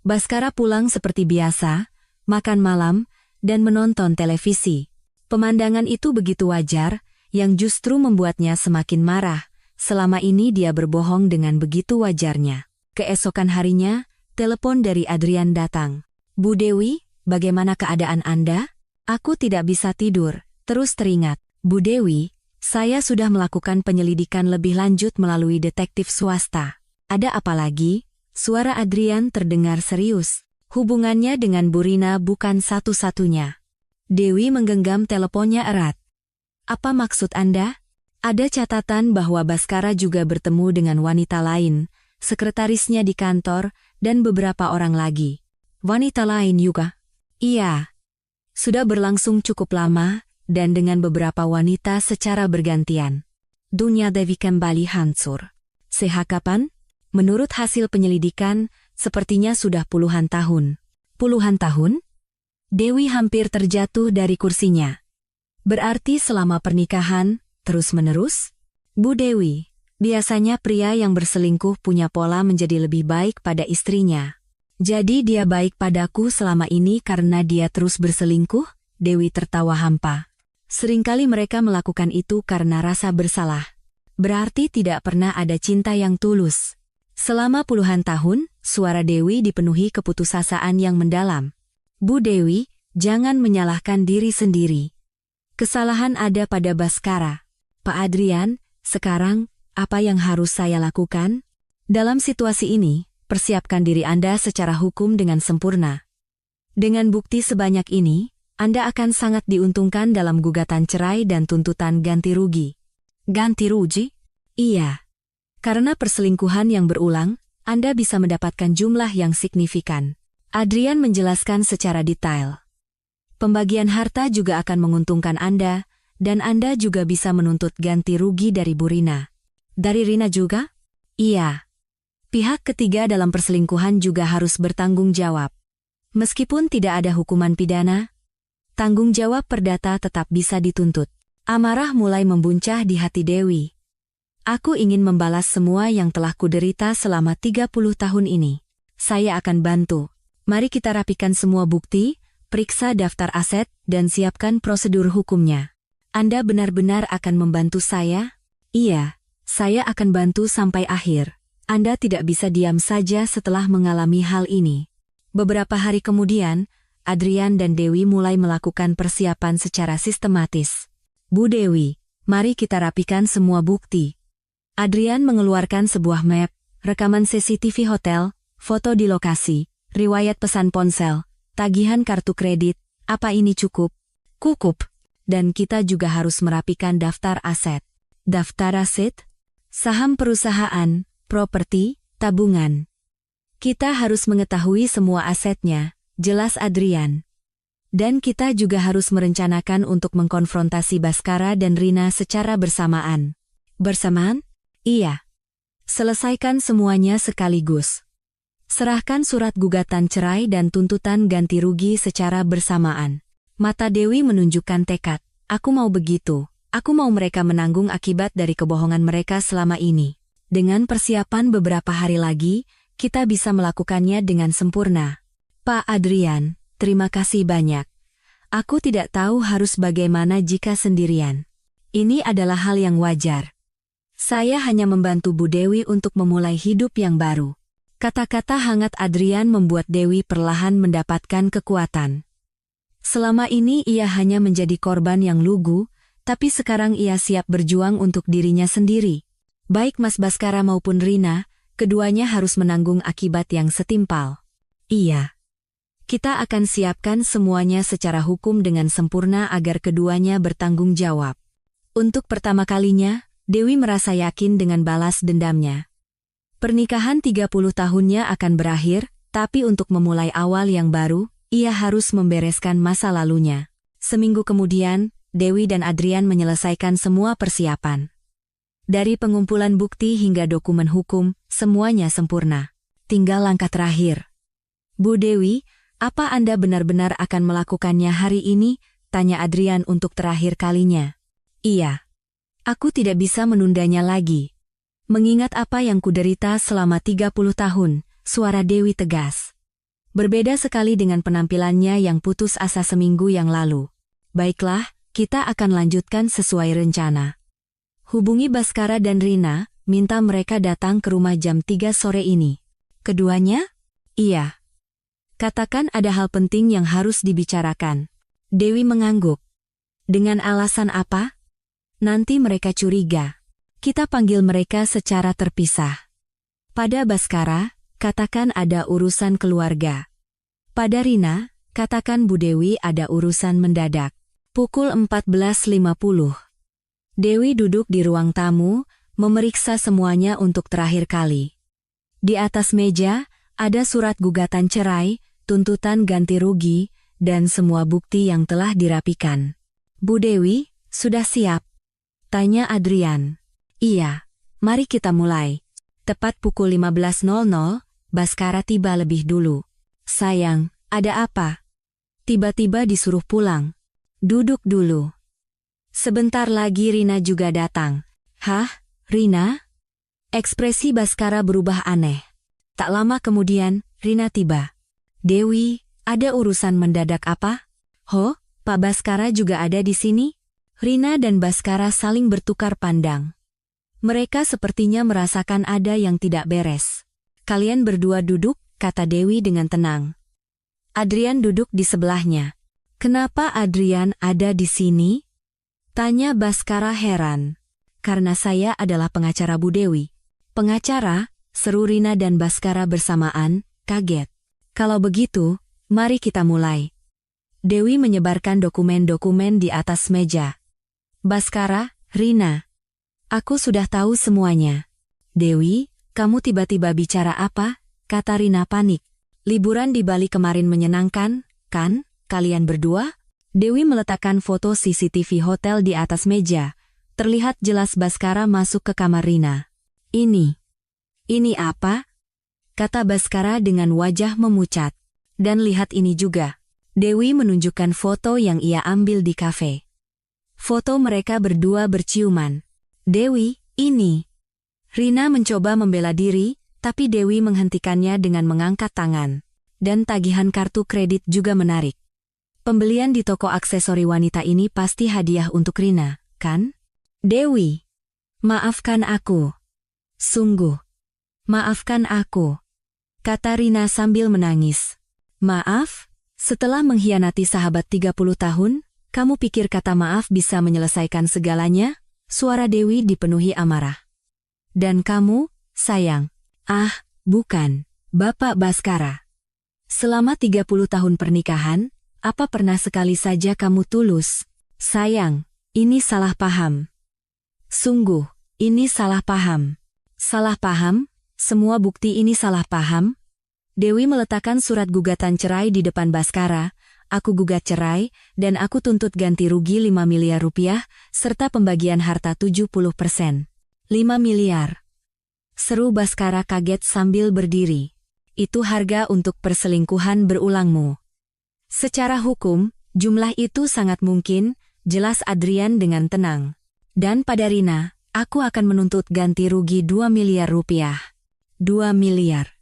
Speaker 1: Baskara pulang seperti biasa, makan malam, dan menonton televisi. Pemandangan itu begitu wajar, yang justru membuatnya semakin marah. Selama ini dia berbohong dengan begitu wajarnya. Keesokan harinya, telepon dari Adrian datang. Bu Dewi, bagaimana keadaan Anda? Aku tidak bisa tidur, terus teringat. Bu Dewi, saya sudah melakukan penyelidikan lebih lanjut melalui detektif swasta. Ada apa lagi? Suara Adrian terdengar serius. Hubungannya dengan Bu Rina bukan satu-satunya. Dewi menggenggam teleponnya erat. Apa maksud Anda? Ada catatan bahwa Baskara juga bertemu dengan wanita lain, sekretarisnya di kantor, dan beberapa orang lagi. Wanita lain juga? Iya. Sudah berlangsung cukup lama, dan dengan beberapa wanita secara bergantian. Dunia Dewi kembali hancur. Sejak kapan? Menurut hasil penyelidikan, sepertinya sudah puluhan tahun. Puluhan tahun? Dewi hampir terjatuh dari kursinya. Berarti selama pernikahan, terus-menerus? Bu Dewi, biasanya pria yang berselingkuh punya pola menjadi lebih baik pada istrinya. Jadi dia baik padaku selama ini karena dia terus berselingkuh? Dewi tertawa hampa. Seringkali mereka melakukan itu karena rasa bersalah. Berarti tidak pernah ada cinta yang tulus. Selama puluhan tahun, suara Dewi dipenuhi keputusasaan yang mendalam. Bu Dewi, jangan menyalahkan diri sendiri. Kesalahan ada pada Baskara. Pak Adrian, sekarang, apa yang harus saya lakukan? Dalam situasi ini, persiapkan diri Anda secara hukum dengan sempurna. Dengan bukti sebanyak ini, Anda akan sangat diuntungkan dalam gugatan cerai dan tuntutan ganti rugi. Ganti rugi? Iya. Karena perselingkuhan yang berulang, Anda bisa mendapatkan jumlah yang signifikan. Adrian menjelaskan secara detail. Pembagian harta juga akan menguntungkan Anda, dan Anda juga bisa menuntut ganti rugi dari Bu Rina. Dari Rina juga? Iya. Pihak ketiga dalam perselingkuhan juga harus bertanggung jawab. Meskipun tidak ada hukuman pidana, tanggung jawab perdata tetap bisa dituntut. Amarah mulai membuncah di hati Dewi. Aku ingin membalas semua yang telah kuderita selama 30 tahun ini. Saya akan bantu. Mari kita rapikan semua bukti, periksa daftar aset, dan siapkan prosedur hukumnya. Anda benar-benar akan membantu saya? Iya, saya akan bantu sampai akhir. Anda tidak bisa diam saja setelah mengalami hal ini. Beberapa hari kemudian, Adrian dan Dewi mulai melakukan persiapan secara sistematis. Bu Dewi, mari kita rapikan semua bukti. Adrian mengeluarkan sebuah map, rekaman CCTV hotel, foto di lokasi, riwayat pesan ponsel, tagihan kartu kredit. Apa ini cukup? Cukup. dan kita juga harus merapikan daftar aset. Daftar aset? Saham perusahaan, properti, tabungan. Kita harus mengetahui semua asetnya, jelas Adrian. Dan kita juga harus merencanakan untuk mengkonfrontasi Baskara dan Rina secara bersamaan. Bersamaan? Iya. Selesaikan semuanya sekaligus. Serahkan surat gugatan cerai dan tuntutan ganti rugi secara bersamaan. Mata Dewi menunjukkan tekad. Aku mau begitu. Aku mau mereka menanggung akibat dari kebohongan mereka selama ini. Dengan persiapan beberapa hari lagi, kita bisa melakukannya dengan sempurna. Pak Adrian, terima kasih banyak. Aku tidak tahu harus bagaimana jika sendirian. Ini adalah hal yang wajar. Saya hanya membantu Bu Dewi untuk memulai hidup yang baru. Kata-kata hangat Adrian membuat Dewi perlahan mendapatkan kekuatan. Selama ini ia hanya menjadi korban yang lugu, tapi sekarang ia siap berjuang untuk dirinya sendiri. Baik Mas Baskara maupun Rina, keduanya harus menanggung akibat yang setimpal. Iya. Kita akan siapkan semuanya secara hukum dengan sempurna agar keduanya bertanggung jawab. Untuk pertama kalinya, Dewi merasa yakin dengan balas dendamnya. Pernikahan 30 tahunnya akan berakhir, tapi untuk memulai awal yang baru, ia harus membereskan masa lalunya. Seminggu kemudian, Dewi dan Adrian menyelesaikan semua persiapan. Dari pengumpulan bukti hingga dokumen hukum, semuanya sempurna. Tinggal langkah terakhir. Bu Dewi, apa Anda benar-benar akan melakukannya hari ini? Tanya Adrian untuk terakhir kalinya. Iya. Aku tidak bisa menundanya lagi. Mengingat apa yang kuderita selama 30 tahun, suara Dewi tegas. Berbeda sekali dengan penampilannya yang putus asa seminggu yang lalu. Baiklah, kita akan lanjutkan sesuai rencana. Hubungi Baskara dan Rina, minta mereka datang ke rumah jam 3 sore ini. Keduanya? Iya. Katakan ada hal penting yang harus dibicarakan. Dewi mengangguk. Dengan alasan apa? Nanti mereka curiga. Kita panggil mereka secara terpisah. Pada Baskara, katakan ada urusan keluarga. Pada Rina, katakan Bu Dewi ada urusan mendadak. Pukul 14.50. Dewi duduk di ruang tamu, memeriksa semuanya untuk terakhir kali. Di atas meja, ada surat gugatan cerai, tuntutan ganti rugi, dan semua bukti yang telah dirapikan. Bu Dewi, sudah siap? Tanya Adrian. Iya, mari kita mulai. Tepat pukul 15.00, Baskara tiba lebih dulu. Sayang, ada apa? Tiba-tiba disuruh pulang. Duduk dulu. Sebentar lagi Rina juga datang. Hah, Rina? Ekspresi Baskara berubah aneh. Tak lama kemudian, Rina tiba. Dewi, ada urusan mendadak apa? Ho, Pak Baskara juga ada di sini? Rina dan Baskara saling bertukar pandang. Mereka sepertinya merasakan ada yang tidak beres. Kalian berdua duduk, kata Dewi dengan tenang. Adrian duduk di sebelahnya. Kenapa Adrian ada di sini? Tanya Baskara heran. Karena saya adalah pengacara Bu Dewi. Pengacara? Seru Rina dan Baskara bersamaan, kaget. Kalau begitu, mari kita mulai. Dewi menyebarkan dokumen-dokumen di atas meja. Baskara, Rina. Aku sudah tahu semuanya. Dewi, kamu tiba-tiba bicara apa? Kata Rina panik. Liburan di Bali kemarin menyenangkan, kan? Kalian berdua? Dewi meletakkan foto CCTV hotel di atas meja. Terlihat jelas Baskara masuk ke kamar Rina. Ini apa? Kata Baskara dengan wajah memucat. Dan lihat ini juga. Dewi menunjukkan foto yang ia ambil di kafe. Foto mereka berdua berciuman. Dewi, ini. Rina mencoba membela diri, tapi Dewi menghentikannya dengan mengangkat tangan. Dan tagihan kartu kredit juga menarik. Pembelian di toko aksesori wanita ini pasti hadiah untuk Rina, kan? Dewi, maafkan aku. Sungguh. Maafkan aku. Kata Rina sambil menangis. Maaf? Setelah mengkhianati sahabat 30 tahun, kamu pikir kata maaf bisa menyelesaikan segalanya? Suara Dewi dipenuhi amarah. Dan kamu, sayang? Ah, bukan. Bapak Baskara. Selama 30 tahun pernikahan, apa pernah sekali saja kamu tulus? Sayang, ini salah paham. Sungguh, ini salah paham. Salah paham? Semua bukti ini salah paham? Dewi meletakkan surat gugatan cerai di depan Baskara. Aku gugat cerai, dan aku tuntut ganti rugi 5 miliar rupiah, serta pembagian harta 70%. 5 miliar. Seru Baskara kaget sambil berdiri. Itu harga untuk perselingkuhan berulangmu. Secara hukum, jumlah itu sangat mungkin, jelas Adrian dengan tenang. Dan pada Rina, aku akan menuntut ganti rugi 2 miliar rupiah. 2 miliar.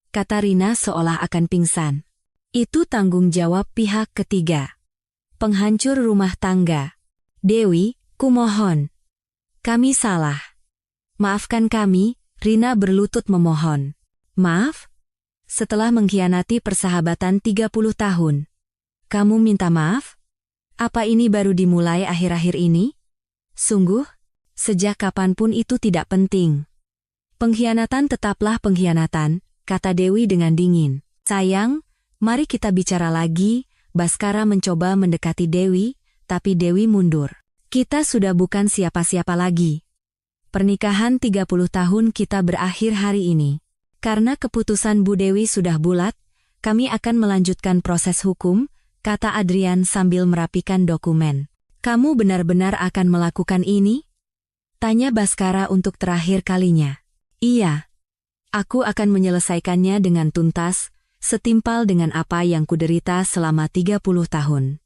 Speaker 1: Kata Rina seolah akan pingsan. Itu tanggung jawab pihak ketiga. Penghancur rumah tangga. Dewi, kumohon. Kami salah. Maafkan kami, Rina berlutut memohon. Maaf? Setelah mengkhianati persahabatan 30 tahun. Kamu minta maaf? Apa ini baru dimulai akhir-akhir ini? Sungguh? Sejak kapanpun itu tidak penting. Pengkhianatan tetaplah pengkhianatan, kata Dewi dengan dingin. Sayang, mari kita bicara lagi. Baskara mencoba mendekati Dewi, tapi Dewi mundur. Kita sudah bukan siapa-siapa lagi. Pernikahan 30 tahun kita berakhir hari ini. Karena keputusan Bu Dewi sudah bulat, kami akan melanjutkan proses hukum, kata Adrian sambil merapikan dokumen. Kamu benar-benar akan melakukan ini? Tanya Baskara untuk terakhir kalinya. Iya. Aku akan menyelesaikannya dengan tuntas, setimpal dengan apa yang kuderita selama 30 tahun.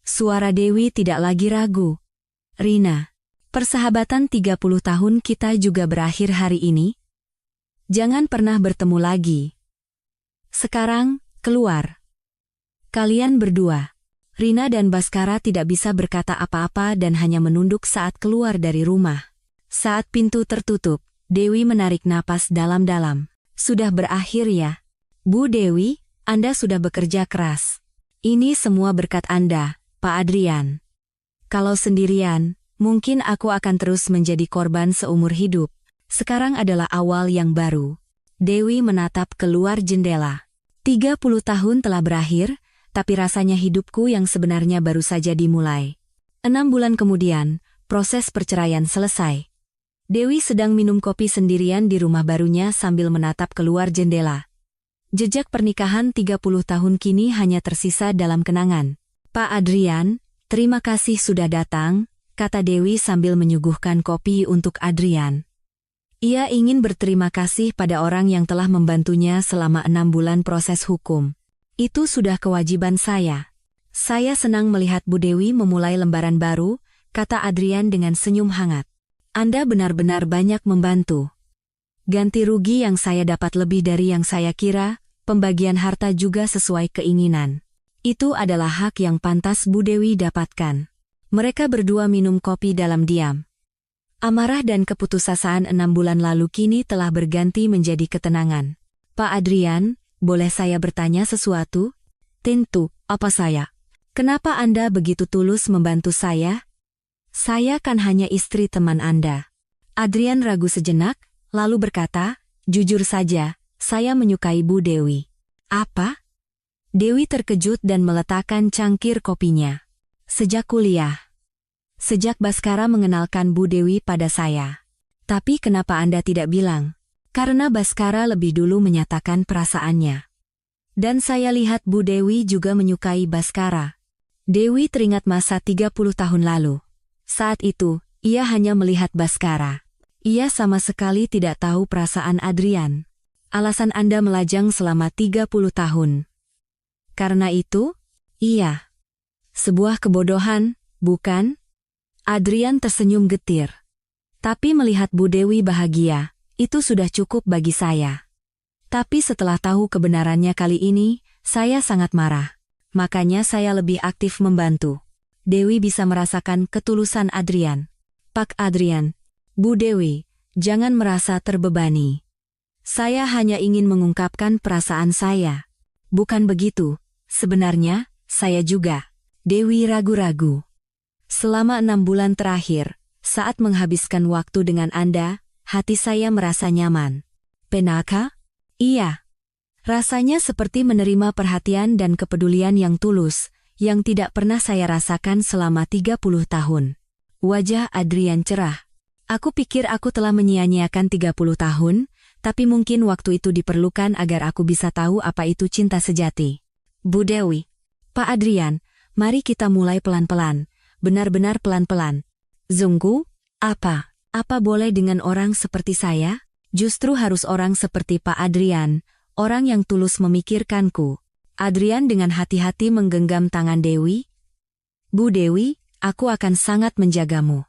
Speaker 1: Suara Dewi tidak lagi ragu. Rina, persahabatan 30 tahun kita juga berakhir hari ini. Jangan pernah bertemu lagi. Sekarang, keluar. Kalian berdua. Rina dan Baskara tidak bisa berkata apa-apa dan hanya menunduk saat keluar dari rumah. Saat pintu tertutup, Dewi menarik napas dalam-dalam. Sudah berakhir ya. Bu Dewi, Anda sudah bekerja keras. Ini semua berkat Anda, Pak Adrian. Kalau sendirian, mungkin aku akan terus menjadi korban seumur hidup. Sekarang adalah awal yang baru. Dewi menatap keluar jendela. 30 tahun telah berakhir, tapi rasanya hidupku yang sebenarnya baru saja dimulai. 6 bulan kemudian, proses perceraian selesai. Dewi sedang minum kopi sendirian di rumah barunya sambil menatap keluar jendela. Jejak pernikahan 30 tahun kini hanya tersisa dalam kenangan. Pak Adrian, terima kasih sudah datang, kata Dewi sambil menyuguhkan kopi untuk Adrian. Ia ingin berterima kasih pada orang yang telah membantunya selama 6 bulan proses hukum. Itu sudah kewajiban saya. Saya senang melihat Bu Dewi memulai lembaran baru, kata Adrian dengan senyum hangat. Anda benar-benar banyak membantu. Ganti rugi yang saya dapat lebih dari yang saya kira, pembagian harta juga sesuai keinginan. Itu adalah hak yang pantas Bu Dewi dapatkan. Mereka berdua minum kopi dalam diam. Amarah dan keputusasaan 6 bulan lalu kini telah berganti menjadi ketenangan. Pak Adrian, boleh saya bertanya sesuatu? Tentu, apa saya? Kenapa Anda begitu tulus membantu saya? Saya kan hanya istri teman Anda. Adrian ragu sejenak, lalu berkata, jujur saja, saya menyukai Bu Dewi. Apa? Dewi terkejut dan meletakkan cangkir kopinya. Sejak kuliah. Sejak Baskara mengenalkan Bu Dewi pada saya. Tapi kenapa Anda tidak bilang? Karena Baskara lebih dulu menyatakan perasaannya. Dan saya lihat Bu Dewi juga menyukai Baskara. Dewi teringat masa 30 tahun lalu. Saat itu, ia hanya melihat Baskara. Ia sama sekali tidak tahu perasaan Adrian. Alasan Anda melajang selama 30 tahun. Karena itu? Iya. Sebuah kebodohan, bukan? Adrian tersenyum getir. Tapi melihat Bu Dewi bahagia, itu sudah cukup bagi saya. Tapi setelah tahu kebenarannya kali ini, saya sangat marah. Makanya saya lebih aktif membantu. Dewi bisa merasakan ketulusan Adrian. Pak Adrian, Bu Dewi, jangan merasa terbebani. Saya hanya ingin mengungkapkan perasaan saya. Bukan begitu, sebenarnya, saya juga. Dewi ragu-ragu. Selama 6 bulan terakhir, saat menghabiskan waktu dengan Anda, hati saya merasa nyaman. Penaka? Iya. Rasanya seperti menerima perhatian dan kepedulian yang tulus, yang tidak pernah saya rasakan selama 30 tahun. Wajah Adrian cerah. Aku pikir aku telah menyia-nyiakan 30 tahun, tapi mungkin waktu itu diperlukan agar aku bisa tahu apa itu cinta sejati. Bu Dewi. Pak Adrian, mari kita mulai pelan-pelan, benar-benar pelan-pelan. Zunggu, apa? Apa boleh dengan orang seperti saya? Justru harus orang seperti Pak Adrian, orang yang tulus memikirkanku. Adrian dengan hati-hati menggenggam tangan Dewi. Bu Dewi, aku akan sangat menjagamu.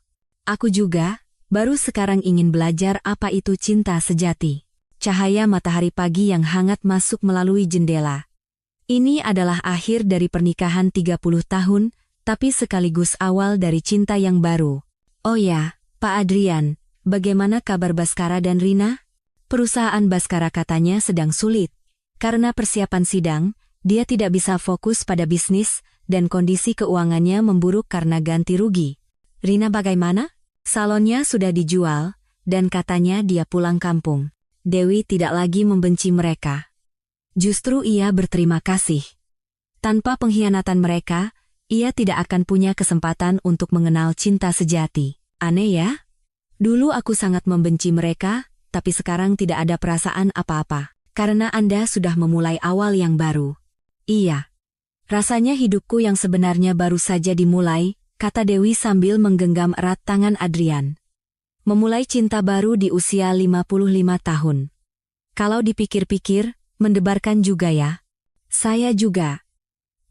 Speaker 1: Aku juga, baru sekarang ingin belajar apa itu cinta sejati. Cahaya matahari pagi yang hangat masuk melalui jendela. Ini adalah akhir dari pernikahan 30 tahun, tapi sekaligus awal dari cinta yang baru. Oh ya, Pak Adrian, bagaimana kabar Baskara dan Rina? Perusahaan Baskara katanya sedang sulit. Karena persiapan sidang, dia tidak bisa fokus pada bisnis, dan kondisi keuangannya memburuk karena ganti rugi. Rina bagaimana? Salonnya sudah dijual, dan katanya dia pulang kampung. Dewi tidak lagi membenci mereka. Justru ia berterima kasih. Tanpa pengkhianatan mereka, ia tidak akan punya kesempatan untuk mengenal cinta sejati. Aneh ya? Dulu aku sangat membenci mereka, tapi sekarang tidak ada perasaan apa-apa. Karena Anda sudah memulai awal yang baru. Iya. Rasanya hidupku yang sebenarnya baru saja dimulai, kata Dewi sambil menggenggam erat tangan Adrian. Memulai cinta baru di usia 55 tahun. Kalau dipikir-pikir, mendebarkan juga ya. Saya juga.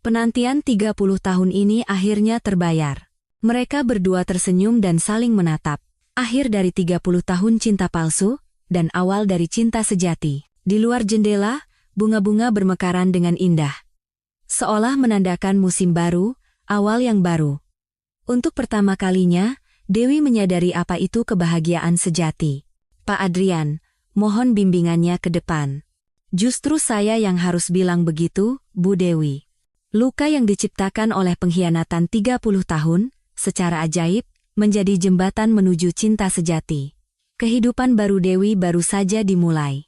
Speaker 1: Penantian 30 tahun ini akhirnya terbayar. Mereka berdua tersenyum dan saling menatap. Akhir dari 30 tahun cinta palsu, dan awal dari cinta sejati. Di luar jendela, bunga-bunga bermekaran dengan indah. Seolah menandakan musim baru, awal yang baru. Untuk pertama kalinya, Dewi menyadari apa itu kebahagiaan sejati. Pak Adrian, mohon bimbingannya ke depan. Justru saya yang harus bilang begitu, Bu Dewi. Luka yang diciptakan oleh pengkhianatan 30 tahun, secara ajaib, menjadi jembatan menuju cinta sejati. Kehidupan baru Dewi baru saja dimulai.